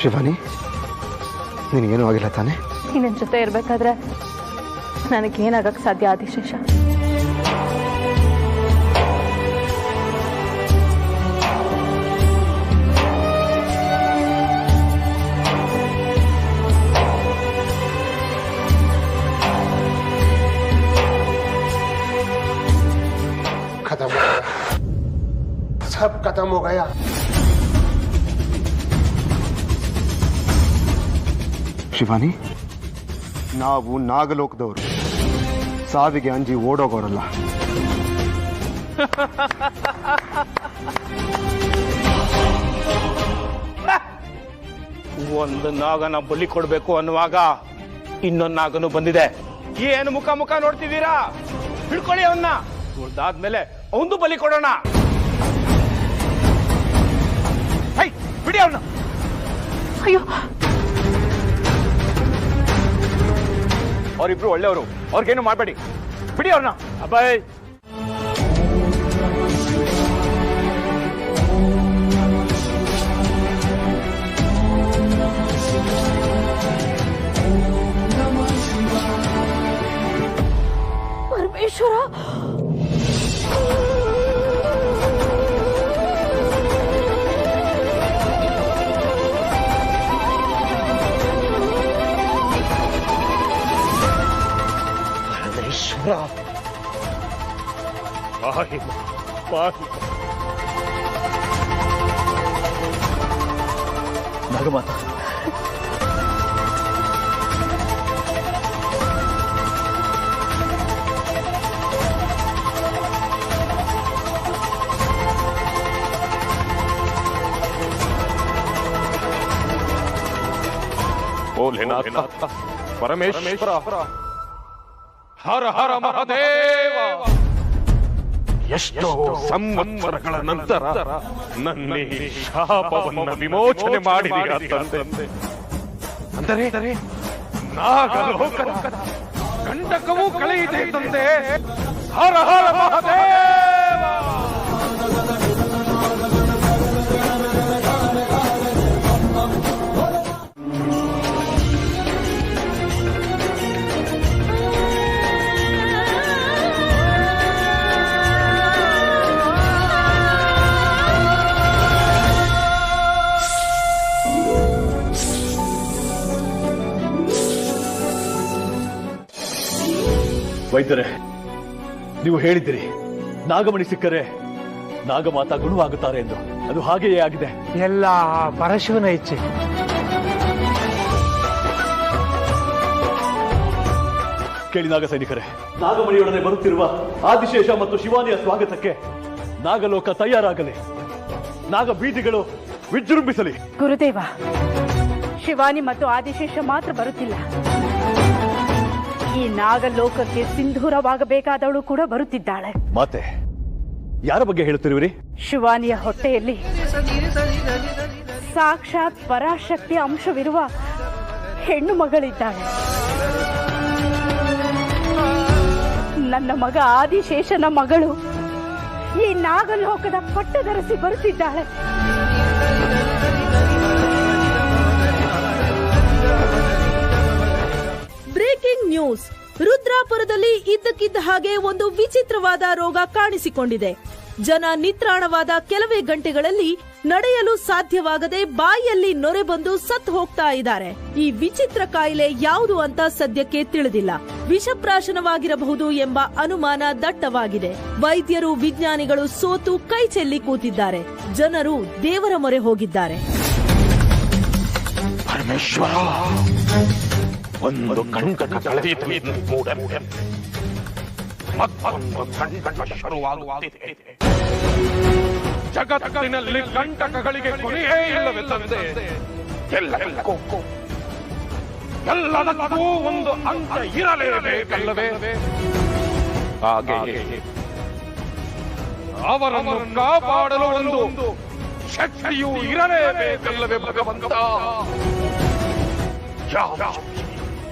ಶಿವಾನಿ, ನಿನಗೇನು ಆಗಿಲ್ಲ ತಾನೆ? ನಿನ್ನ ಜೊತೆ ಇರಬೇಕಾದ್ರೆ ನನಗೇನಾಗಕ್ಕೆ ಸಾಧ್ಯ ಆದಿಶೇಷ? खत्म हो गया, सब खत्म हो गया। ಶಿವಾನಿ, ನಾವು ನಾಗಲೋಕದವರು, ಸಾವಿಗೆ ಅಂಜಿ ಓಡೋಗೋರಲ್ಲ. ಒಂದು ನಾಗನ ಬಲಿ ಕೊಡ್ಬೇಕು ಅನ್ನುವಾಗ ಇನ್ನೊಂದು ನಾಗನು ಬಂದಿದೆ. ಏನು ಮುಖ ಮುಖ ನೋಡ್ತಿದ್ದೀರಾ? ಹಿಡ್ಕೊಳ್ಳಿ ಅವನ್ನ. ತುಳ್ದಾದ್ಮೇಲೆ ಅವಂದು ಬಲಿ ಕೊಡೋಣ. ಹೈ, ಬಿಡಿ ಅವನ್ನ. ಅಯ್ಯೋ, ಅವರಿಬ್ರು ಒಳ್ಳೆಯವರು, ಅವ್ರಿಗೇನು ಮಾಡಬೇಡಿ, ಬಿಡಿ ಅವ್ರನ್ನ. ಅಬ್ಬಾಯ್, ಪರಮೇಶ್ವರ, ನಾಗಮಾತ, ಭೋಲೆನಾಥ, ಪರಮೇಶ್ವರ, ಹರ ಹರ ಮಹಾದೇವ. ಎಷ್ಟೋ ಸಂವತ್ಸರಗಳ ನಂತರ ನನ್ನ ಶಾಪವನ್ನು ವಿಮೋಚನೆ ಮಾಡಿದೀರ ತಂದೆ. ಅಂದರೆ ನಾಗಲೋಕದ ಕಂಟಕವೂ ಕಳೆಯಿದೆ ತಂದೆ. ಹರ ಹರ ಮಹಾದೇವ. ವೈದ್ಯರೇ, ನೀವು ಹೇಳಿದ್ದೀರಿ ನಾಗಮಣಿ ಸಿಕ್ಕರೆ ನಾಗಮಾತ ಗುಣವಾಗುತ್ತಾರೆ ಎಂದು. ಅದು ಹಾಗೆಯೇ ಆಗಿದೆ. ಎಲ್ಲ ಪರಶಿವನ ಇಚ್ಛೆ. ಕೇಳಿ ನಾಗ ಸೈನಿಕರೇ, ನಾಗಮಣಿಯೊಡನೆ ಬರುತ್ತಿರುವ ಆದಿಶೇಷ ಮತ್ತು ಶಿವಾನಿಯ ಸ್ವಾಗತಕ್ಕೆ ನಾಗಲೋಕ ತಯಾರಾಗಲಿ. ನಾಗ ಬೀದಿಗಳು ವಿಜೃಂಭಿಸಲಿ. ಗುರುದೇವ, ಶಿವಾನಿ ಮತ್ತು ಆದಿಶೇಷ ಮಾತ್ರ ಬರುತ್ತಿಲ್ಲ. ಈ ನಾಗಲೋಕಕ್ಕೆ ಸಿಂಧೂರವಾಗಬೇಕಾದವಳು ಕೂಡ ಬರುತ್ತಿದ್ದಾಳೆ. ಮಾತೆ, ಯಾರ ಬಗ್ಗೆ ಹೇಳುತ್ತಿರುವಿರಿ? ಶಿವಾನಿಯ ಹೊಟ್ಟೆಯಲ್ಲಿ ಸಾಕ್ಷಾತ್ ಪರಾಶಕ್ತಿಯ ಅಂಶವಿರುವ ಹೆಣ್ಣು ಮಗಳಿದ್ದಾಳೆ. ನನ್ನ ಮಗ ಆದಿಶೇಷನ ಮಗಳು ಈ ನಾಗಲೋಕದ ಪಟ್ಟಧರಿಸಿ ಬರುತ್ತಿದ್ದಾಳೆ. Breaking news. ರುದ್ರಾಪುರದಲ್ಲಿ ಇದ್ದಕ್ಕಿದ್ದ ಹಾಗೆ ಒಂದು ವಿಚಿತ್ರವಾದ ರೋಗ ಕಾಣಿಸಿಕೊಂಡಿದೆ. ಜನ ನಿತ್ರಾಣವಾದ ಕೆಲವೇ ಗಂಟೆಗಳಲ್ಲಿ ನಡೆಯಲು ಸಾಧ್ಯವಾಗದೆ ಬಾಯಿಯಲ್ಲಿ ನೊರೆ ಬಂದು ಸತ್ತು ಹೋಗ್ತಾ ಇದ್ದಾರೆ. ಈ ವಿಚಿತ್ರ ಕಾಯಿಲೆ ಯಾವುದು ಅಂತ ಸದ್ಯಕ್ಕೆ ತಿಳಿದಿಲ್ಲ. ವಿಷಪ್ರಾಶನವಾಗಿರಬಹುದು ಎಂಬ ಅನುಮಾನ ದಟ್ಟವಾಗಿದೆ. ವೈದ್ಯರು, ವಿಜ್ಞಾನಿಗಳು ಸೋತು ಕೈ ಚೆಲ್ಲಿ ಕೂತಿದ್ದಾರೆ. ಜನರು ದೇವರ ಮೊರೆ ಹೋಗಿದ್ದಾರೆ. ಪರಮೇಶ್ವರ, ಒಂದು ಕಂಟಕ ಕಳೆಯಿತು ಮೂಢ. ಮತ್ತೊಂದು ಕಂಟಕ ಶುರುವಾಗುತ್ತಿದೆ. ಜಗತ್ತಿನಲ್ಲಿ ಕಂಟಕಗಳಿಗೆ ಕೊನೆಯೇ ಇಲ್ಲವೇ ತಂದೆ? ಎಲ್ಲದಕ್ಕೂ ಒಂದು ಅಂತ ಇರಲೇಬೇಕಲ್ಲವೇ? ಹಾಗೆಯೇ ಅವರನ್ನು ಕಾಪಾಡಲು ಒಂದು ಶಕ್ತಿಯೂ ಇರಲೇಬೇಕಲ್ಲವೇ ಭಗವಂತ? ಯಾವ